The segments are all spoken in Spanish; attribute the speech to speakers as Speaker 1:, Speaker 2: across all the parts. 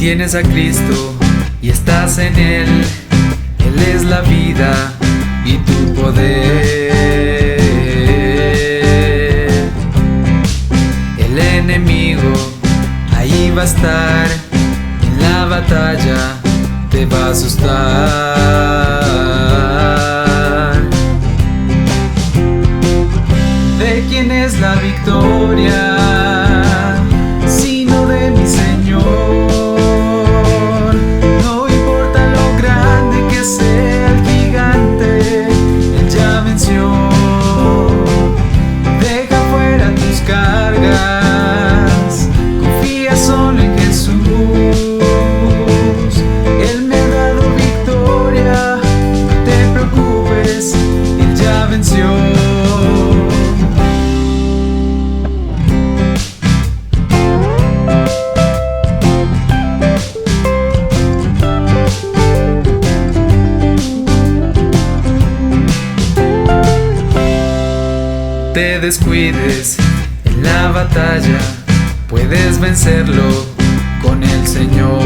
Speaker 1: tienes a Cristo y estás en Él, Él es la vida y tu poder. El enemigo ahí va a estar, en la batalla te va a asustar. ¿De quién es la victoria? Sino de mi Señor. No importa lo grande que sea el gigante, Él ya venció. Deja fuera tus cargas, confía solo en Jesús. Él me ha dado victoria, no te preocupes, Él ya venció. Te descuides en la batalla, puedes vencerlo con el Señor.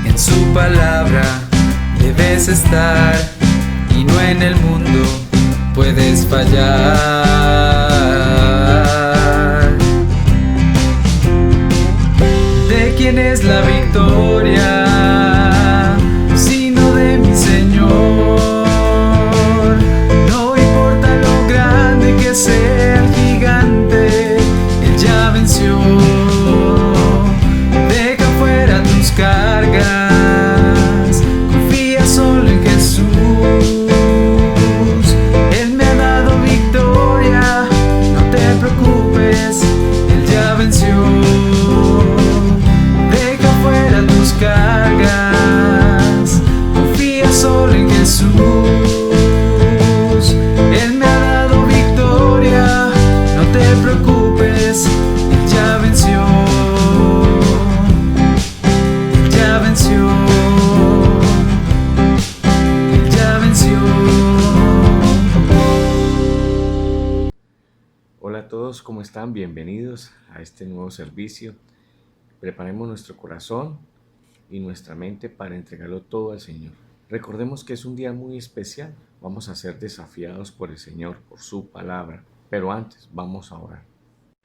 Speaker 1: En su palabra debes estar y no en el mundo puedes fallar. ¿De quién es la victoria? Sino de mi Señor. Sea el gigante, Él ya venció. Deja fuera tus cargas, confía solo en Jesús. Él me ha dado victoria, no te preocupes, Él ya venció. Deja fuera tus cargas, confía solo en Jesús.
Speaker 2: Hola a todos, ¿cómo están? Bienvenidos a este nuevo servicio. Preparemos nuestro corazón y nuestra mente para entregarlo todo al Señor. Recordemos que es un día muy especial. Vamos a ser desafiados por el Señor, por su palabra. Pero antes, vamos a orar.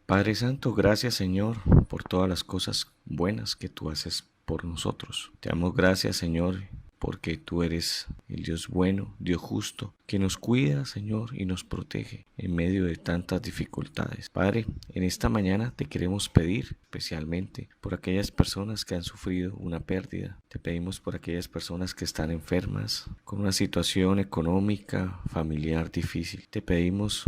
Speaker 2: Padre Santo, gracias Señor por todas las cosas buenas que tú haces por nosotros. Te damos gracias Señor porque tú eres el Dios bueno, Dios justo, que nos cuida, Señor, y nos protege en medio de tantas dificultades. Padre, en esta mañana te queremos pedir especialmente por aquellas personas que han sufrido una pérdida. Te pedimos por aquellas personas que están enfermas, con una situación económica, familiar difícil. Te pedimos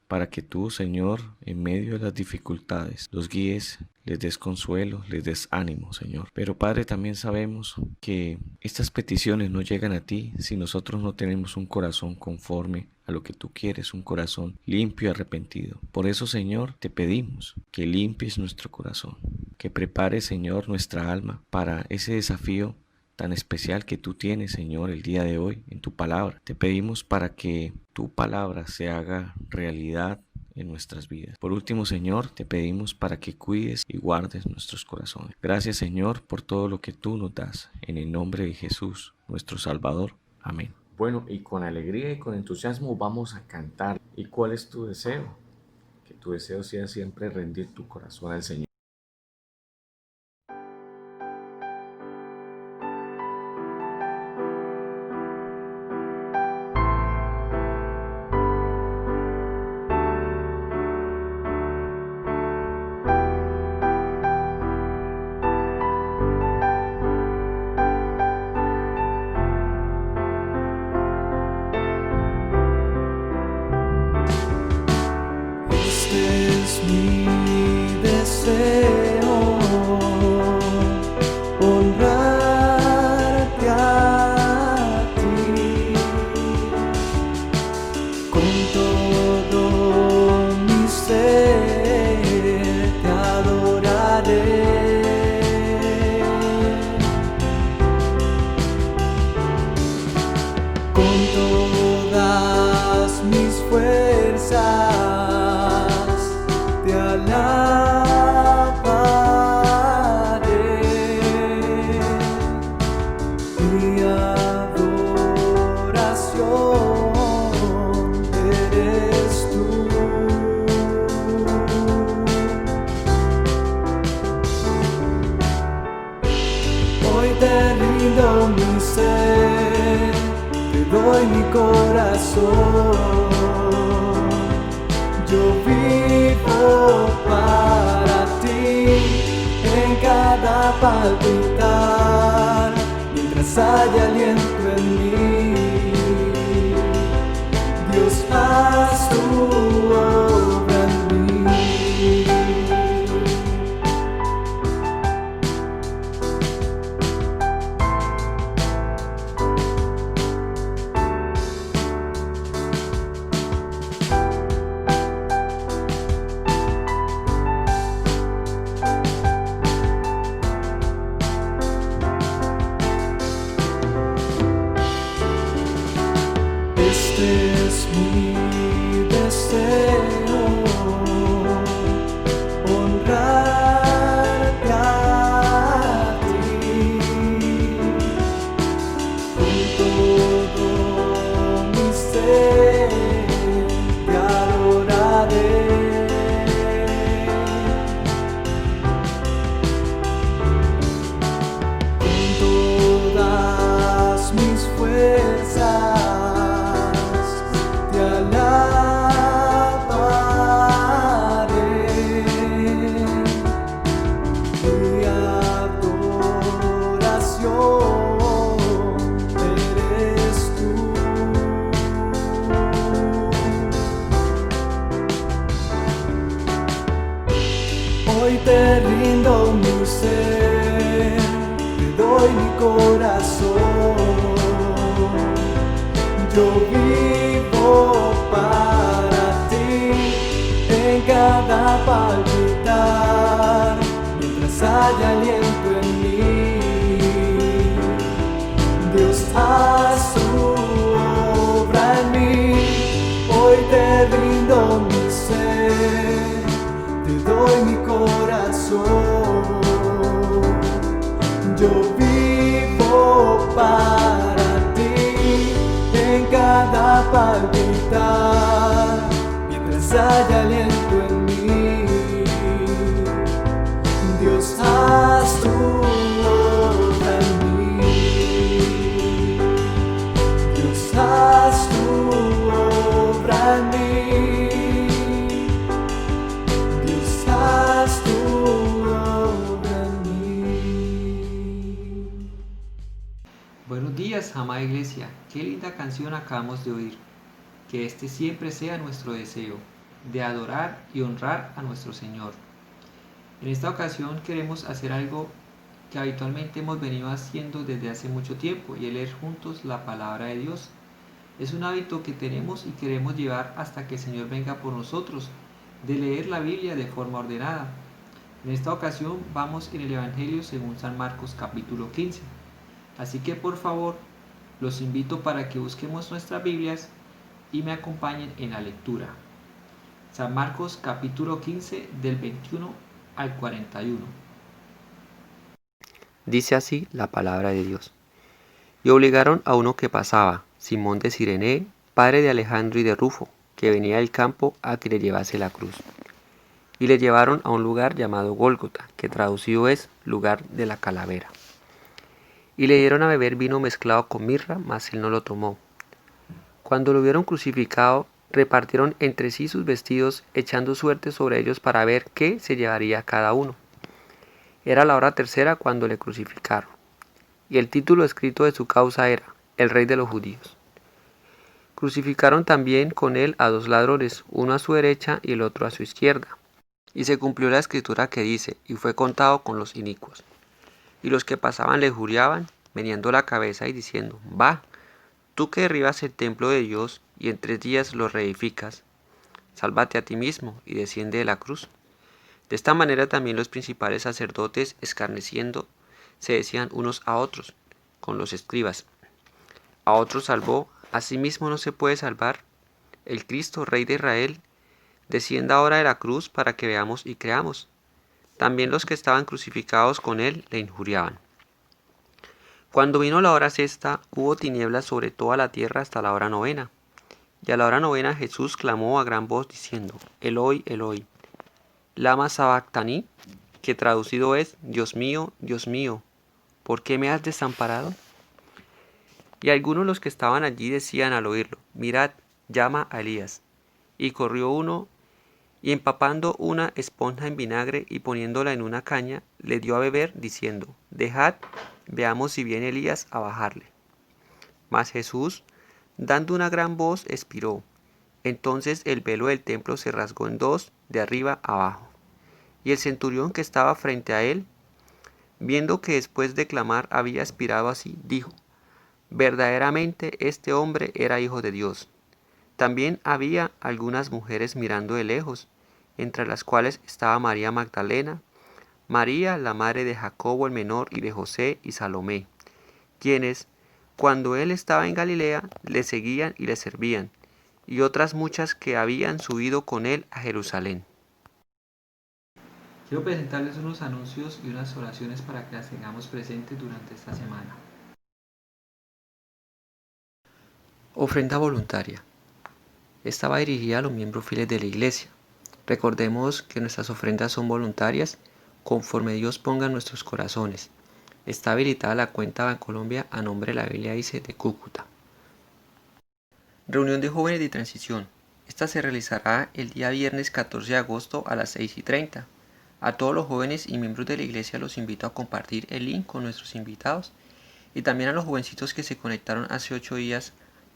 Speaker 2: para que tú, Señor, en medio de las dificultades, los guíes, les des consuelo, les des ánimo, Señor. Pero Padre, también sabemos que estas peticiones no llegan a ti si nosotros no tenemos un corazón conforme a lo que tú quieres, un corazón limpio y arrepentido. Por eso, Señor, te pedimos que limpies nuestro corazón, que prepares, Señor, nuestra alma para ese desafío tan especial que tú tienes, Señor, el día de hoy en tu palabra. Te pedimos para que tu palabra se haga realidad en nuestras vidas. Por último, Señor, te pedimos para que cuides y guardes nuestros corazones. Gracias, Señor, por todo lo que tú nos das. En el nombre de Jesús, nuestro Salvador. Amén. Bueno, y con alegría y con entusiasmo vamos a cantar. ¿Y cuál es tu deseo? Que tu deseo sea siempre rendir tu corazón al Señor.
Speaker 3: Mi deseo honrarte a ti con todo mi ser, te adoraré con todas mis fuerzas. Te alabaré. corazón. Yo vivo para ti en cada palpitar, mientras haya aliento en mí. Dios, haz tu obra en mí. Este es mi deseo, honrarte a ti. Con todo mi ser te adoraré. Con todas mis fuerzas te alabaré. Mi adoración eres tú. Hoy te rindo mi ser, te doy mi corazón. Yo vivo para ti en cada palpitar, mientras haya aliento en mí. Dios, haz tu obra en mí. Hoy te rindo mi ser, te doy mi corazón. Yo vivo para ti en cada palpitar, mientras haya aliento en mí. Dios, haz tu obra en mí. Dios, haz tu obra en mí. Dios, haz tu obra en mí.
Speaker 4: Buenos días, amada iglesia. Qué linda canción acabamos de oír. Que este siempre sea nuestro deseo, de adorar y honrar a nuestro Señor. En esta ocasión queremos hacer algo que habitualmente hemos venido haciendo desde hace mucho tiempo, y es leer juntos la palabra de Dios. Es un hábito que tenemos y queremos llevar hasta que el Señor venga por nosotros, de leer la Biblia de forma ordenada. En esta ocasión vamos en el Evangelio según San Marcos capítulo 15. Así que por favor, los invito para que busquemos nuestras Biblias y me acompañen en la lectura. San Marcos capítulo 15 del 21 al 41.
Speaker 5: Dice así la palabra de Dios. Y obligaron a uno que pasaba, Simón de Cirene, padre de Alejandro y de Rufo, que venía del campo, a que le llevase la cruz. Y le llevaron a un lugar llamado Gólgota, que traducido es lugar de la calavera. Y le dieron a beber vino mezclado con mirra, mas él no lo tomó. Cuando lo vieron crucificado, repartieron entre sí sus vestidos, echando suerte sobre ellos para ver qué se llevaría cada uno. Era la hora tercera cuando le crucificaron, y el título escrito de su causa era El Rey de los Judíos. Crucificaron también con él a 2 ladrones, uno a su derecha y el otro a su izquierda. Y se cumplió la escritura que dice, y fue contado con los inicuos. Y los que pasaban le injuriaban, meneando la cabeza y diciendo, va, tú que derribas el templo de Dios y en 3 días lo reedificas, sálvate a ti mismo y desciende de la cruz. De esta manera también los principales sacerdotes, escarneciendo, se decían unos a otros, con los escribas, a otros salvó, a sí mismo no se puede salvar. El Cristo, Rey de Israel, descienda ahora de la cruz para que veamos y creamos. También los que estaban crucificados con él le injuriaban. Cuando vino la hora sexta, hubo tinieblas sobre toda la tierra hasta la hora novena. Y a la hora novena Jesús clamó a gran voz diciendo, Eloi, Eloi, lama sabactani, que traducido es, Dios mío, ¿por qué me has desamparado? Y algunos de los que estaban allí decían al oírlo: mirad, llama a Elías. Y corrió uno, y empapando una esponja en vinagre y poniéndola en una caña, le dio a beber, diciendo: dejad, veamos si viene Elías a bajarle. Mas Jesús, dando una gran voz, expiró. Entonces el velo del templo se rasgó en dos, de arriba abajo. Y el centurión que estaba frente a él, viendo que después de clamar había expirado así, dijo: verdaderamente este hombre era hijo de Dios. También había algunas mujeres mirando de lejos, entre las cuales estaba María Magdalena, María, la madre de Jacobo el menor y de José, y Salomé, quienes, cuando él estaba en Galilea, le seguían y le servían, y otras muchas que habían subido con él a Jerusalén.
Speaker 4: Quiero presentarles unos anuncios y unas oraciones para que las tengamos presentes durante esta semana.
Speaker 5: Ofrenda voluntaria. Esta va dirigida a los miembros fieles de la Iglesia. Recordemos que nuestras ofrendas son voluntarias conforme Dios ponga en nuestros corazones. Está habilitada la cuenta Bancolombia a nombre de la Biblia dice de Cúcuta. Reunión de jóvenes de transición. Esta se realizará el día viernes 14 de agosto a las 6:30. A todos los jóvenes y miembros de la Iglesia los invito a compartir el link con nuestros invitados y también a los jovencitos que se conectaron hace 8 días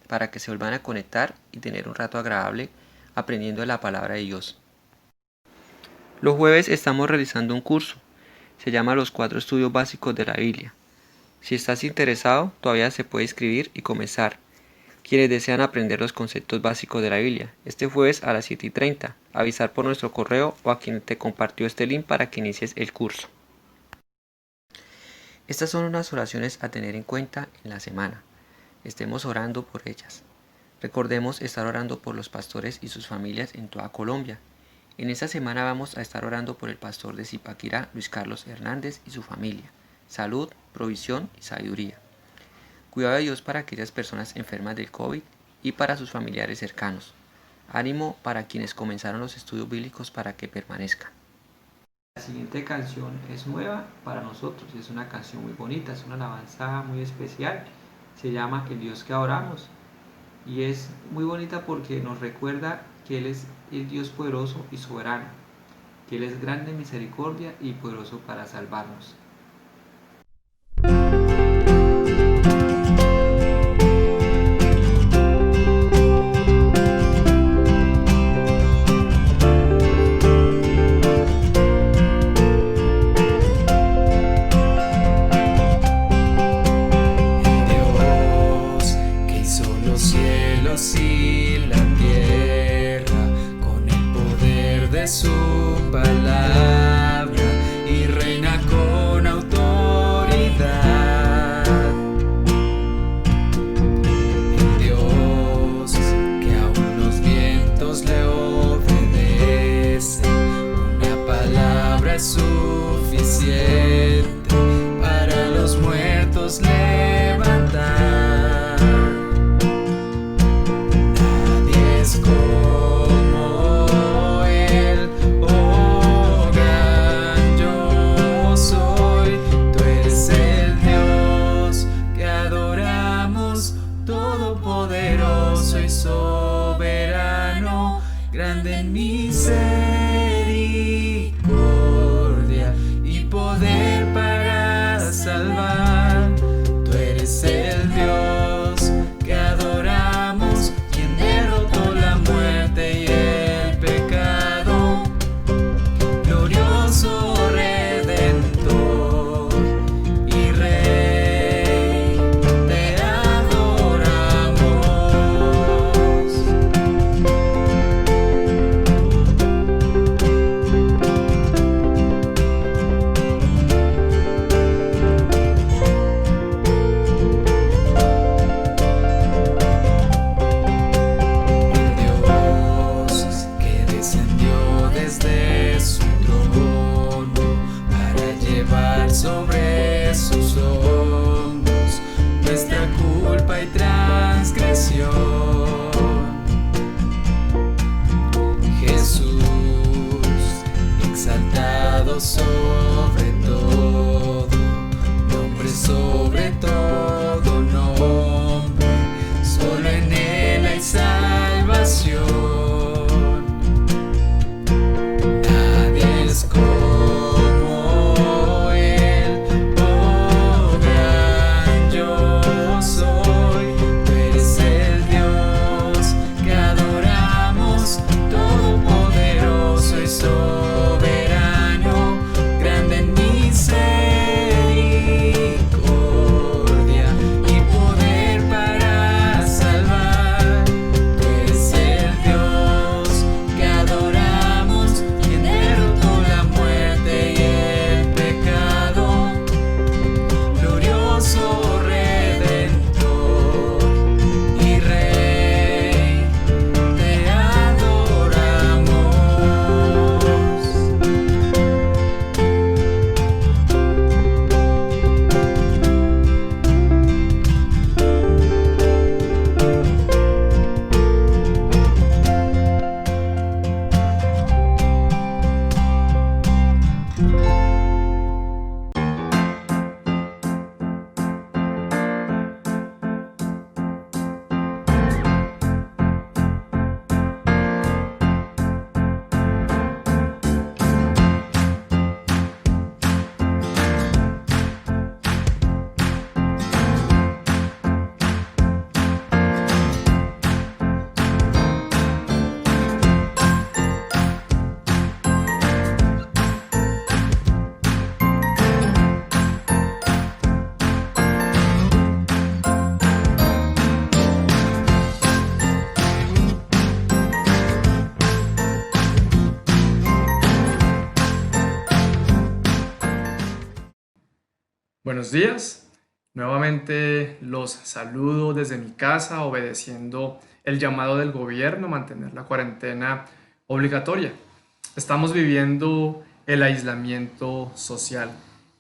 Speaker 5: para que se vuelvan a conectar y tener un rato agradable aprendiendo de la palabra de Dios. Los jueves estamos realizando un curso, se llama Los 4 Estudios Básicos de la Biblia. Si estás interesado, todavía se puede inscribir y comenzar. Quienes desean aprender los conceptos básicos de la Biblia, este jueves a las 7:30, avisar por nuestro correo o a quien te compartió este link para que inicies el curso. Estas son unas oraciones a tener en cuenta en la semana. Estemos orando por ellas. Recordemos estar orando por los pastores y sus familias en toda Colombia. En esta semana vamos a estar orando por el pastor de Zipaquirá, Luis Carlos Hernández, y su familia. Salud, provisión y sabiduría. Cuidado de Dios para aquellas personas enfermas del COVID y para sus familiares cercanos. Ánimo para quienes comenzaron los estudios bíblicos para que permanezcan.
Speaker 4: La siguiente canción es nueva para nosotros, es una canción muy bonita, es una alabanza muy especial. Se llama El Dios que adoramos y es muy bonita porque nos recuerda que Él es el Dios poderoso y soberano, que Él es grande en misericordia y poderoso para salvarnos.
Speaker 1: Su palabra y reina con autoridad. El Dios que aún los vientos le obedecen, una palabra es suficiente para los muertos levantar. Nadie es grande en misericordia y poder para salvar. Tú eres el Dios que adoramos, quien derrotó la muerte y el pecado. Glorioso Redentor y Rey, te adoramos. Sobre sus hombros nuestra culpa y transgresión. Jesús, exaltado sobre todo, nombre sobre todo nombre.
Speaker 6: Buenos días. Nuevamente los saludo desde mi casa, obedeciendo el llamado del gobierno a mantener la cuarentena obligatoria. Estamos viviendo el aislamiento social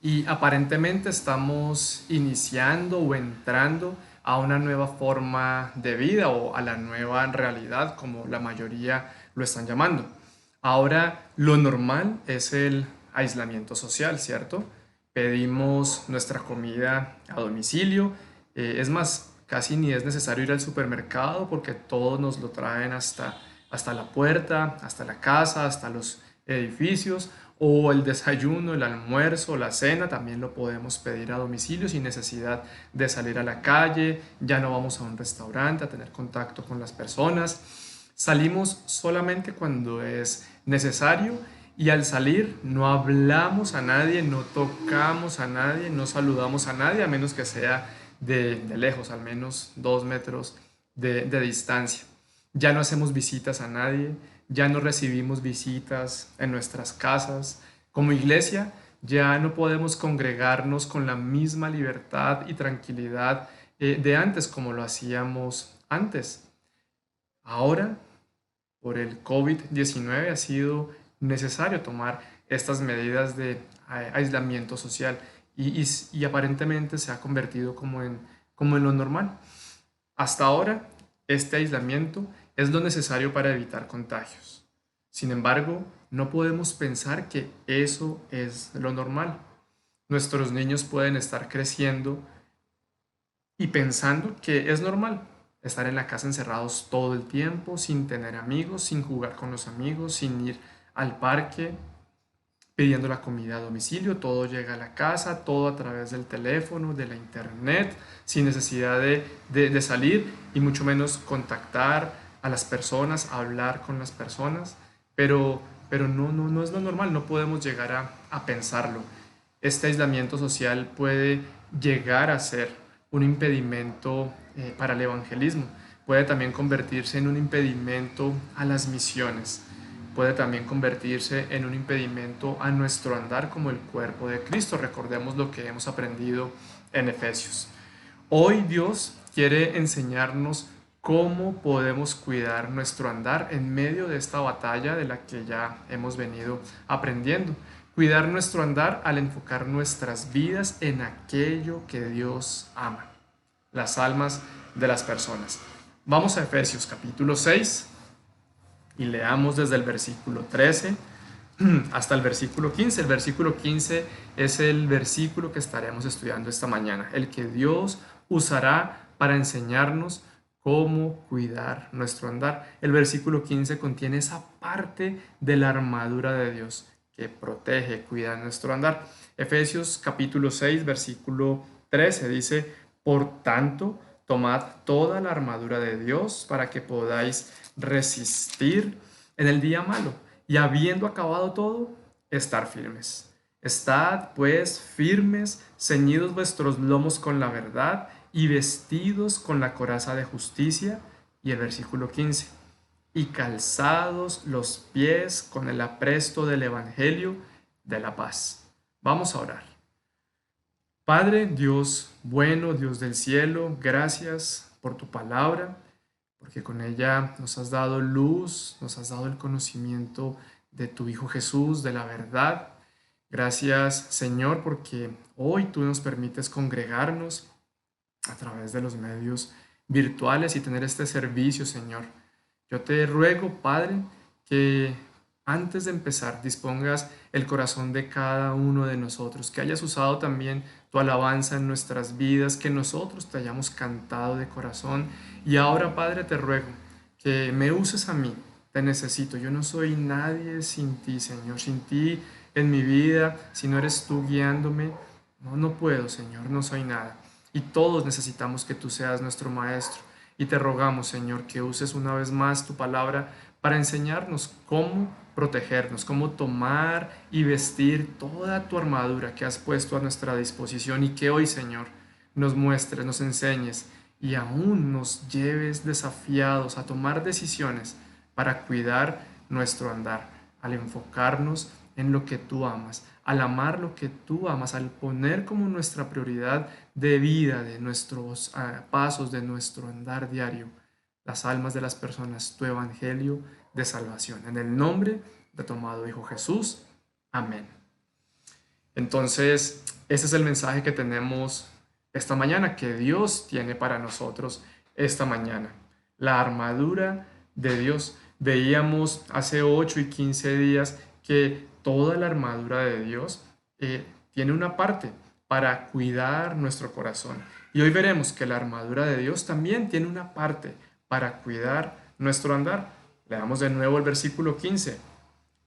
Speaker 6: y aparentemente estamos iniciando o entrando a una nueva forma de vida o a la nueva realidad, como la mayoría lo están llamando. Ahora lo normal es el aislamiento social, ¿cierto? Pedimos nuestra comida a domicilio. Es más, casi ni es necesario ir al supermercado porque todos nos lo traen hasta la puerta, hasta la casa, hasta los edificios. O el desayuno, el almuerzo, la cena, también lo podemos pedir a domicilio sin necesidad de salir a la calle. Ya no vamos a un restaurante a tener contacto con las personas. Salimos solamente cuando es necesario y al salir no hablamos a nadie, no tocamos a nadie, no saludamos a nadie, a menos que sea de lejos, al menos 2 metros de distancia. Ya no hacemos visitas a nadie, ya no recibimos visitas en nuestras casas. Como iglesia ya no podemos congregarnos con la misma libertad y tranquilidad de antes como lo hacíamos antes. Ahora, por el COVID-19 ha sido necesario tomar estas medidas de aislamiento social y aparentemente se ha convertido como en lo normal. Hasta ahora, este aislamiento es lo necesario para evitar contagios. Sin embargo, no podemos pensar que eso es lo normal. Nuestros niños pueden estar creciendo y pensando que es normal estar en la casa encerrados todo el tiempo, sin tener amigos, sin jugar con los amigos, sin ir al parque, pidiendo la comida a domicilio, todo llega a la casa, todo a través del teléfono, de la internet, sin necesidad de salir y mucho menos contactar a las personas, hablar con las personas, pero no es lo normal, no podemos llegar a pensarlo. Este aislamiento social puede llegar a ser un impedimento para el evangelismo, puede también convertirse en un impedimento a las misiones, puede también convertirse en un impedimento a nuestro andar como el cuerpo de Cristo. Recordemos lo que hemos aprendido en Efesios. Hoy Dios quiere enseñarnos cómo podemos cuidar nuestro andar en medio de esta batalla de la que ya hemos venido aprendiendo. Cuidar nuestro andar al enfocar nuestras vidas en aquello que Dios ama, las almas de las personas. Vamos a Efesios capítulo 6 y leamos desde el versículo 13 hasta el versículo 15. El versículo 15 es el versículo que estaremos estudiando esta mañana, el que Dios usará para enseñarnos cómo cuidar nuestro andar. El versículo 15 contiene esa parte de la armadura de Dios que protege, cuida nuestro andar. Efesios capítulo 6, versículo 13 dice: por tanto, tomad toda la armadura de Dios para que podáis resistir en el día malo y habiendo acabado todo, estar firmes. Estad pues firmes, ceñidos vuestros lomos con la verdad y vestidos con la coraza de justicia. Y el versículo 15: y calzados los pies con el apresto del evangelio de la paz. Vamos a orar. Padre, Dios bueno, Dios del cielo, gracias por tu palabra, porque con ella nos has dado luz, nos has dado el conocimiento de tu Hijo Jesús, de la verdad. Gracias, Señor, porque hoy tú nos permites congregarnos a través de los medios virtuales y tener este servicio, Señor. Yo te ruego, Padre, que antes de empezar dispongas el corazón de cada uno de nosotros, que hayas usado también tu alabanza en nuestras vidas, que nosotros te hayamos cantado de corazón. Y ahora, Padre, te ruego que me uses a mí, te necesito. Yo no soy nadie sin ti, Señor, sin ti en mi vida, si no eres tú guiándome, no puedo, Señor, no soy nada. Y todos necesitamos que tú seas nuestro Maestro. Y te rogamos, Señor, que uses una vez más tu palabra para enseñarnos cómo protegernos, cómo tomar y vestir toda tu armadura que has puesto a nuestra disposición y que hoy, Señor, nos muestres, nos enseñes y aún nos lleves desafiados a tomar decisiones para cuidar nuestro andar, al enfocarnos en lo que tú amas, al amar lo que tú amas, al poner como nuestra prioridad de vida, de nuestros pasos, de nuestro andar diario, las almas de las personas, tu evangelio de salvación. En el nombre de tu amado Hijo Jesús. Amén. Entonces, ese es el mensaje que tenemos esta mañana, que Dios tiene para nosotros esta mañana. La armadura de Dios. Veíamos hace 8 y 15 días que toda la armadura de Dios tiene una parte para cuidar nuestro corazón. Y hoy veremos que la armadura de Dios también tiene una parte para cuidar nuestro andar. Leamos de nuevo el versículo 15.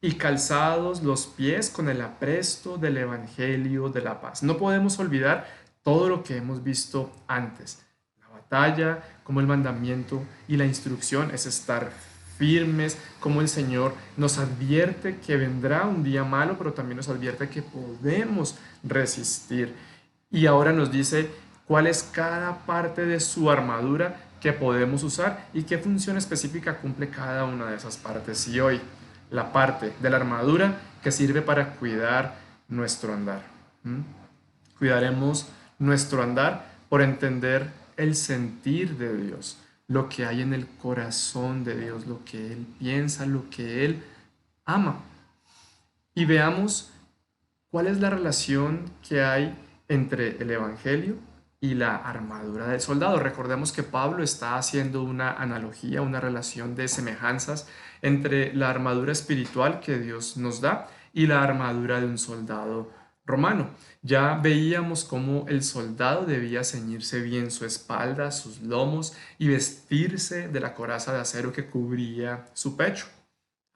Speaker 6: Y calzados los pies con el apresto del Evangelio de la paz. No podemos olvidar todo lo que hemos visto antes. La batalla, como el mandamiento y la instrucción es estar firmes, como el Señor nos advierte que vendrá un día malo, pero también nos advierte que podemos resistir. Y ahora nos dice cuál es cada parte de su armadura que podemos usar y qué función específica cumple cada una de esas partes. Y hoy, la parte de la armadura que sirve para cuidar nuestro andar. Cuidaremos nuestro andar por entender el sentir de Dios, lo que hay en el corazón de Dios, lo que Él piensa, lo que Él ama. Y veamos cuál es la relación que hay entre el Evangelio y la armadura del soldado. Recordemos que Pablo está haciendo una analogía, una relación de semejanzas entre la armadura espiritual que Dios nos da y la armadura de un soldado romano. Ya veíamos cómo el soldado debía ceñirse bien su espalda, sus lomos y vestirse de la coraza de acero que cubría su pecho.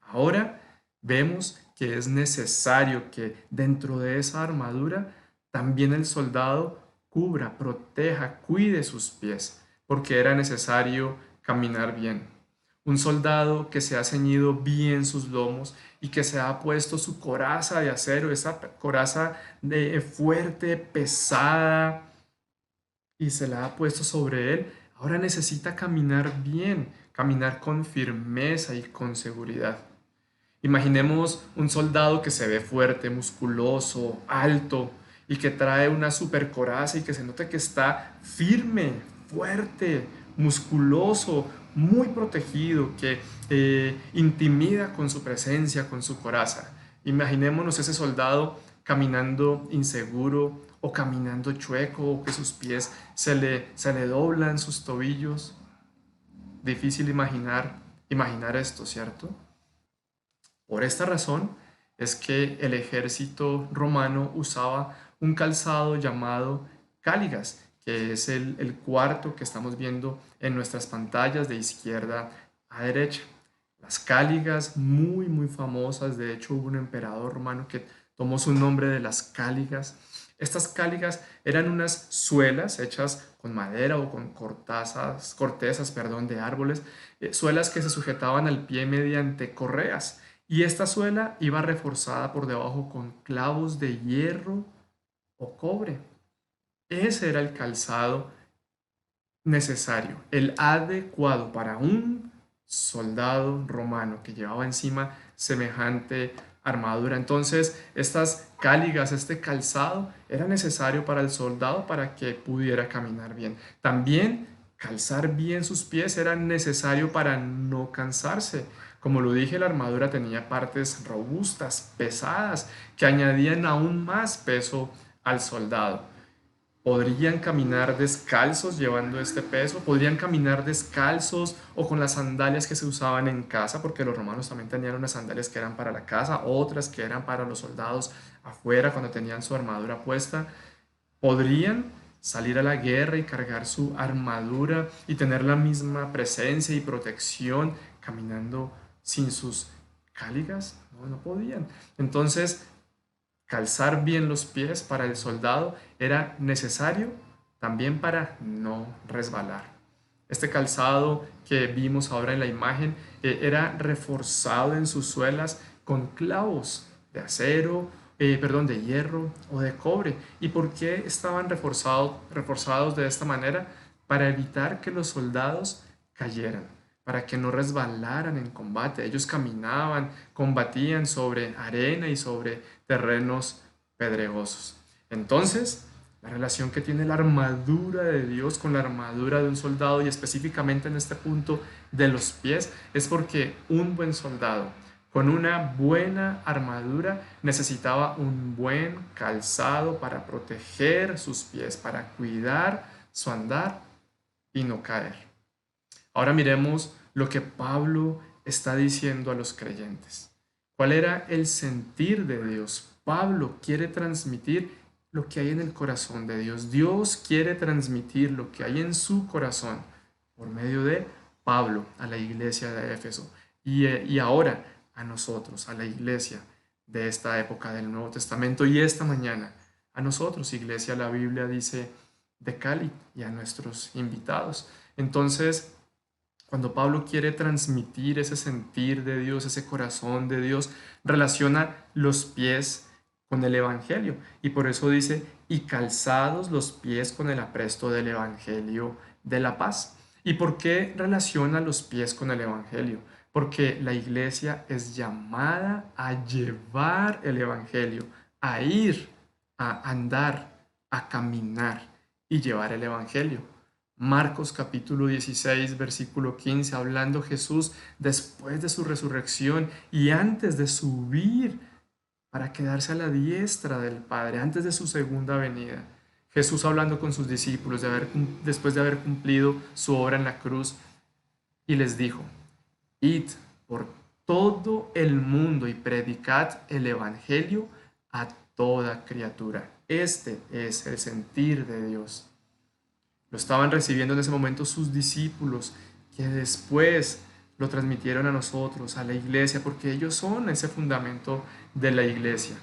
Speaker 6: Ahora vemos que es necesario que dentro de esa armadura también el soldado cubra, proteja, cuide sus pies, porque era necesario caminar bien. Un soldado que se ha ceñido bien sus lomos y que se ha puesto su coraza de acero, esa coraza fuerte, pesada, y se la ha puesto sobre él, ahora necesita caminar bien, caminar con firmeza y con seguridad. Imaginemos un soldado que se ve fuerte, musculoso, alto, y que trae una super coraza y que se nota que está firme, fuerte, musculoso, muy protegido, que intimida con su presencia, con su coraza. Imaginémonos ese soldado caminando inseguro o caminando chueco, o que sus pies se le doblan sus tobillos. Difícil imaginar esto, ¿cierto? Por esta razón es que el ejército romano usaba un calzado llamado cáligas, que es el cuarto que estamos viendo en nuestras pantallas de izquierda a derecha. Las cáligas, muy famosas. De hecho, hubo un emperador romano que tomó su nombre de las cáligas. Estas cáligas eran unas suelas hechas con madera o con cortezas de árboles, suelas que se sujetaban al pie mediante correas. Y esta suela iba reforzada por debajo con clavos de hierro o cobre. Ese era el calzado necesario, el adecuado para un soldado romano que llevaba encima semejante armadura. Entonces, estas cáligas, este calzado, era necesario para el soldado para que pudiera caminar bien. También calzar bien sus pies era necesario para no cansarse. Como lo dije, la armadura tenía partes robustas, pesadas, que añadían aún más peso al soldado. Podrían caminar descalzos llevando este peso, podrían caminar descalzos o con las sandalias que se usaban en casa, porque los romanos también tenían unas sandalias que eran para la casa, otras que eran para los soldados afuera cuando tenían su armadura puesta. Podrían salir a la guerra y cargar su armadura y tener la misma presencia y protección caminando sin sus cáligas. No podían. Entonces, calzar bien los pies para el soldado era necesario también para no resbalar. Este calzado que vimos ahora en la imagen era reforzado en sus suelas con clavos de acero, de hierro o de cobre. ¿Y por qué estaban reforzados de esta manera? Para evitar que los soldados cayeran, para que no resbalaran en combate. Ellos caminaban, combatían sobre arena y sobre terrenos pedregosos. Entonces, la relación que tiene la armadura de Dios con la armadura de un soldado, y específicamente en este punto de los pies, es porque un buen soldado con una buena armadura necesitaba un buen calzado para proteger sus pies, para cuidar su andar y no caer. Ahora miremos lo que Pablo está diciendo a los creyentes. ¿Cuál era el sentir de Dios? Pablo quiere transmitir lo que hay en el corazón de Dios. Dios quiere transmitir lo que hay en su corazón por medio de Pablo a la iglesia de Éfeso y ahora a nosotros, a la iglesia de esta época del Nuevo Testamento, y esta mañana a nosotros, iglesia. La Biblia dice de Cali, y a nuestros invitados. Entonces, cuando Pablo quiere transmitir ese sentir de Dios, ese corazón de Dios, relaciona los pies con el Evangelio. Y por eso dice, y calzados los pies con el apresto del Evangelio de la paz. ¿Y por qué relaciona los pies con el Evangelio? Porque la iglesia es llamada a llevar el Evangelio, a ir, a andar, a caminar y llevar el Evangelio. Marcos capítulo 16, versículo 15, hablando Jesús después de su resurrección y antes de subir para quedarse a la diestra del Padre, antes de su segunda venida. Jesús hablando con sus discípulos después de haber cumplido su obra en la cruz, y les dijo, id por todo el mundo y predicad el Evangelio a toda criatura. Este es el sentir de Dios. Lo estaban recibiendo en ese momento sus discípulos, que después lo transmitieron a nosotros, a la iglesia, porque ellos son ese fundamento de la iglesia.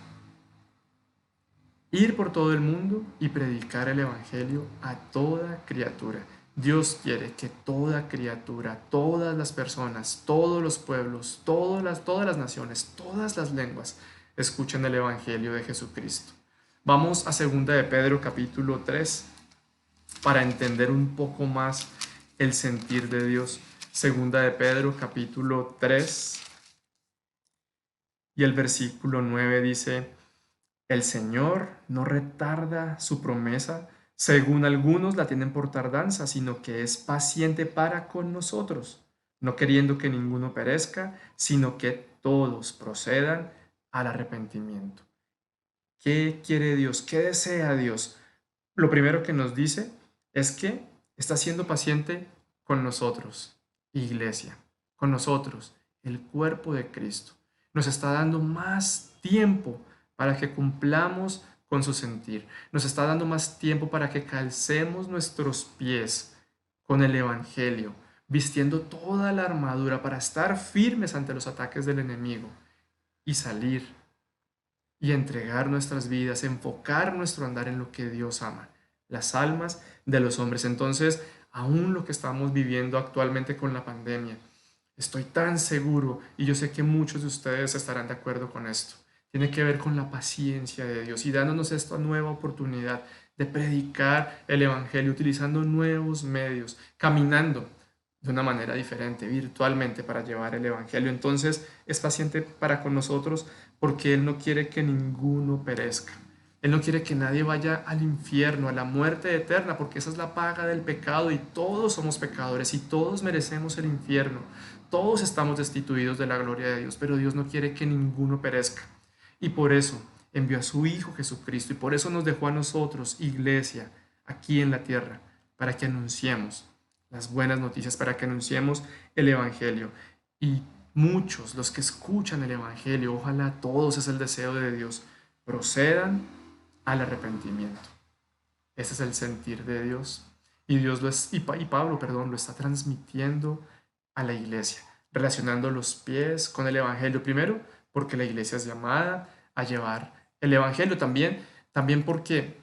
Speaker 6: Ir por todo el mundo y predicar el Evangelio a toda criatura. Dios quiere que toda criatura, todas las personas, todos los pueblos, todas las naciones, todas las lenguas escuchen el Evangelio de Jesucristo. Vamos a 2 de Pedro capítulo 3 para entender un poco más el sentir de Dios. 2 de Pedro capítulo 3 y el versículo 9 dice, el Señor no retarda su promesa, según algunos la tienen por tardanza, sino que es paciente para con nosotros, no queriendo que ninguno perezca, sino que todos procedan al arrepentimiento. ¿Qué quiere Dios? ¿Qué desea Dios? Lo primero que nos dice es que está siendo paciente con nosotros, iglesia, con nosotros, el cuerpo de Cristo. Nos está dando más tiempo para que cumplamos con su sentir. Nos está dando más tiempo para que calcemos nuestros pies con el Evangelio, vistiendo toda la armadura para estar firmes ante los ataques del enemigo y salir y entregar nuestras vidas, enfocar nuestro andar en lo que Dios ama, las almas de los hombres. Entonces, aún lo que estamos viviendo actualmente con la pandemia, estoy tan seguro, y yo sé que muchos de ustedes estarán de acuerdo con esto, tiene que ver con la paciencia de Dios y dándonos esta nueva oportunidad de predicar el Evangelio utilizando nuevos medios, caminando de una manera diferente, virtualmente, para llevar el Evangelio. Entonces es paciente para con nosotros porque Él no quiere que ninguno perezca. Él no quiere que nadie vaya al infierno, a la muerte eterna, porque esa es la paga del pecado y todos somos pecadores y todos merecemos el infierno. Todos estamos destituidos de la gloria de Dios, pero Dios no quiere que ninguno perezca. Y por eso envió a su Hijo Jesucristo y por eso nos dejó a nosotros, iglesia, aquí en la tierra, para que anunciemos las buenas noticias, para que anunciemos el Evangelio. Y muchos, los que escuchan el Evangelio, ojalá todos, es el deseo de Dios, procedan al arrepentimiento. Ese es el sentir de Dios. Y Pablo lo está transmitiendo a la iglesia, relacionando los pies con el Evangelio. Primero, porque la iglesia es llamada a llevar el Evangelio. También porque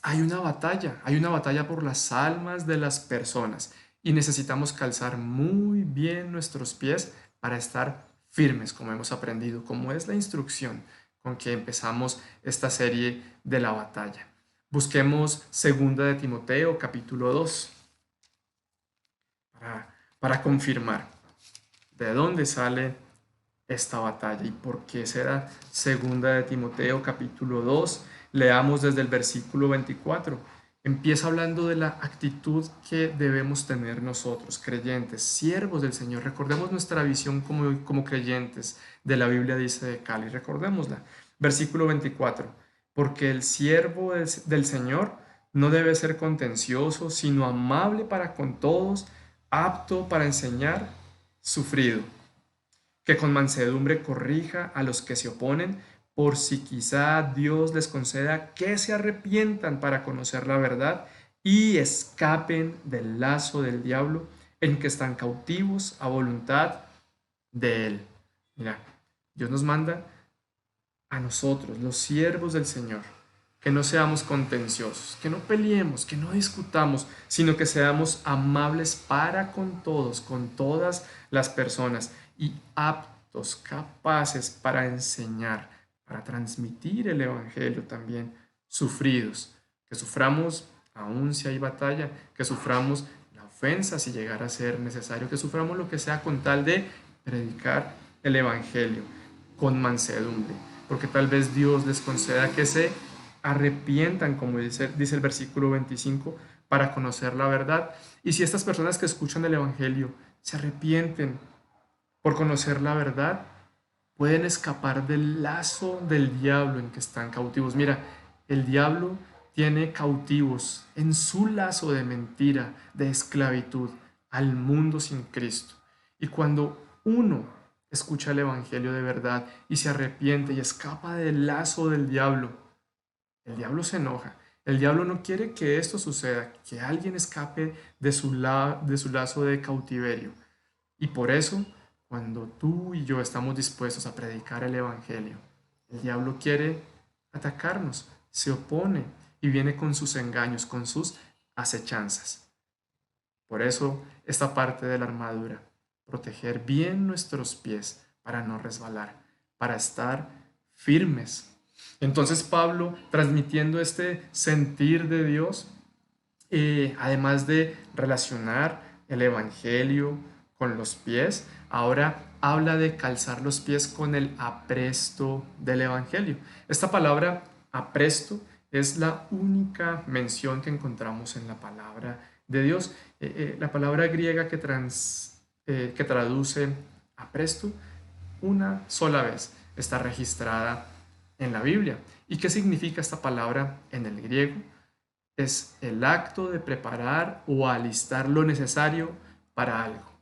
Speaker 6: hay una batalla por las almas de las personas y necesitamos calzar muy bien nuestros pies para estar firmes, como hemos aprendido, como es la instrucción con que empezamos esta serie de la batalla. Busquemos 2 de Timoteo capítulo 2 para para confirmar de dónde sale esta batalla y por qué se da. Segunda de Timoteo capítulo 2, leamos desde el versículo 24. Empieza hablando de la actitud que debemos tener nosotros, creyentes, siervos del Señor. Recordemos nuestra visión como creyentes de la Biblia, dice de Cali, recordémosla. Versículo 24, porque el siervo del Señor no debe ser contencioso, sino amable para con todos, apto para enseñar, sufrido, que con mansedumbre corrija a los que se oponen, por si quizá Dios les conceda que se arrepientan para conocer la verdad y escapen del lazo del diablo en que están cautivos a voluntad de él. Mira, Dios nos manda a nosotros, los siervos del Señor, que no seamos contenciosos, que no peleemos, que no discutamos, sino que seamos amables para con todos, con todas las personas y aptos, capaces para enseñar, para transmitir el Evangelio también, sufridos, que suframos aún si hay batalla, que suframos la ofensa si llegara a ser necesario, que suframos lo que sea con tal de predicar el Evangelio con mansedumbre, porque tal vez Dios les conceda que se arrepientan, como dice el versículo 25, para conocer la verdad. Y si estas personas que escuchan el Evangelio se arrepienten por conocer la verdad, pueden escapar del lazo del diablo en que están cautivos. Mira, el diablo tiene cautivos en su lazo de mentira, de esclavitud, al mundo sin Cristo. Y cuando uno escucha el Evangelio de verdad y se arrepiente y escapa del lazo del diablo, el diablo se enoja. El diablo no quiere que esto suceda, que alguien escape de su lazo de cautiverio. Y por eso, cuando tú y yo estamos dispuestos a predicar el Evangelio, el diablo quiere atacarnos, se opone y viene con sus engaños, con sus acechanzas. Por eso, esta parte de la armadura, proteger bien nuestros pies para no resbalar, para estar firmes. Entonces Pablo, transmitiendo este sentir de Dios, además de relacionar el Evangelio con los pies, ahora habla de calzar los pies con el apresto del Evangelio. Esta palabra apresto es la única mención que encontramos en la palabra de Dios. La palabra griega que traduce apresto una sola vez está registrada en la Biblia. ¿Y qué significa esta palabra en el griego? Es el acto de preparar o alistar lo necesario para algo.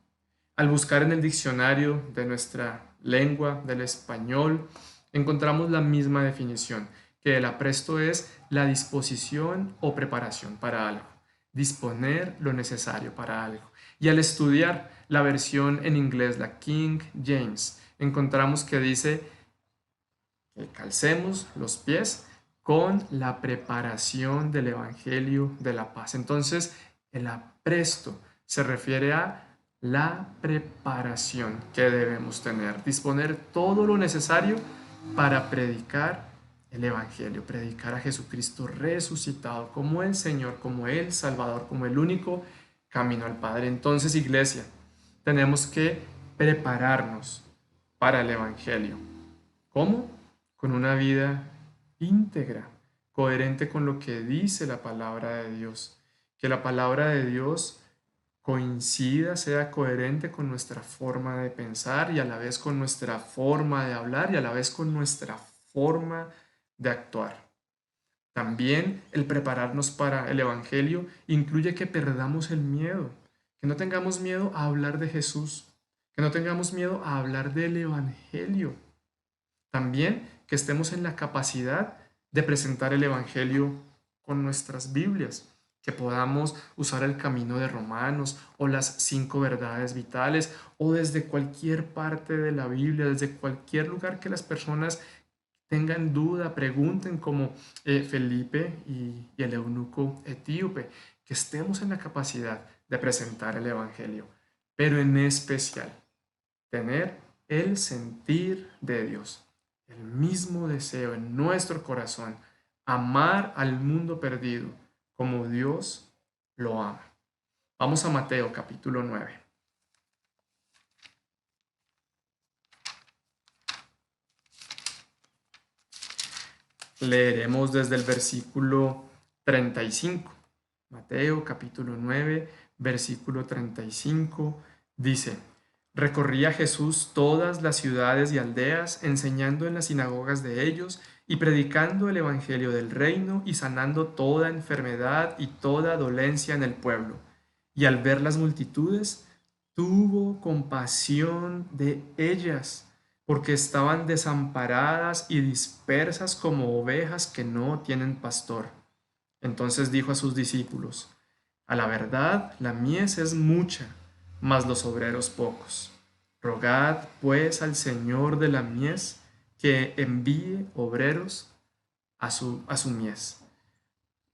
Speaker 6: Al buscar en el diccionario de nuestra lengua, del español, encontramos la misma definición, que el apresto es la disposición o preparación para algo, disponer lo necesario para algo. Y al estudiar la versión en inglés, la King James, encontramos que dice que calcemos los pies con la preparación del Evangelio de la paz. Entonces, el apresto se refiere a la preparación que debemos tener, disponer todo lo necesario para predicar el Evangelio, predicar a Jesucristo resucitado como el Señor, como el Salvador, como el único camino al Padre. Entonces, iglesia, tenemos que prepararnos para el Evangelio. ¿Cómo? Con una vida íntegra, coherente con lo que dice la palabra de Dios. Que la palabra de Dios coincida, sea coherente con nuestra forma de pensar y a la vez con nuestra forma de hablar y a la vez con nuestra forma de actuar. También el prepararnos para el Evangelio incluye que perdamos el miedo, que no tengamos miedo a hablar de Jesús, que no tengamos miedo a hablar del Evangelio. También que estemos en la capacidad de presentar el Evangelio con nuestras Biblias, que podamos usar el camino de Romanos o las 5 verdades vitales o desde cualquier parte de la Biblia, desde cualquier lugar que las personas tengan duda, pregunten como Felipe y el eunuco etíope, que estemos en la capacidad de presentar el Evangelio, pero en especial tener el sentir de Dios. El mismo deseo en nuestro corazón, amar al mundo perdido como Dios lo ama. Vamos a Mateo capítulo 9. leeremos desde el versículo 35. Mateo capítulo 9, versículo 35 dice: Recorría Jesús todas las ciudades y aldeas, enseñando en las sinagogas de ellos y predicando el evangelio del reino y sanando toda enfermedad y toda dolencia en el pueblo. Y al ver las multitudes, tuvo compasión de ellas, porque estaban desamparadas y dispersas como ovejas que no tienen pastor. Entonces dijo a sus discípulos: A la verdad, la mies es mucha, mas los obreros pocos. Rogad, pues, al Señor de la mies que envíe obreros a su mies.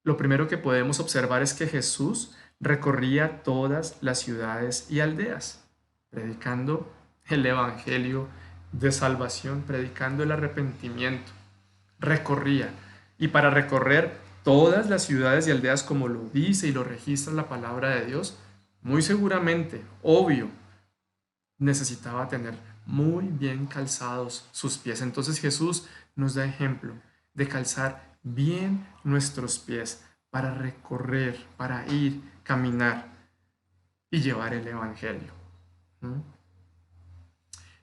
Speaker 6: Lo primero que podemos observar es que Jesús recorría todas las ciudades y aldeas, predicando el evangelio de salvación, predicando el arrepentimiento. Recorría. Y para recorrer todas las ciudades y aldeas, como lo dice y lo registra la palabra de Dios, muy seguramente, obvio, necesitaba tener muy bien calzados sus pies. Entonces Jesús nos da ejemplo de calzar bien nuestros pies para recorrer, para ir, caminar y llevar el evangelio.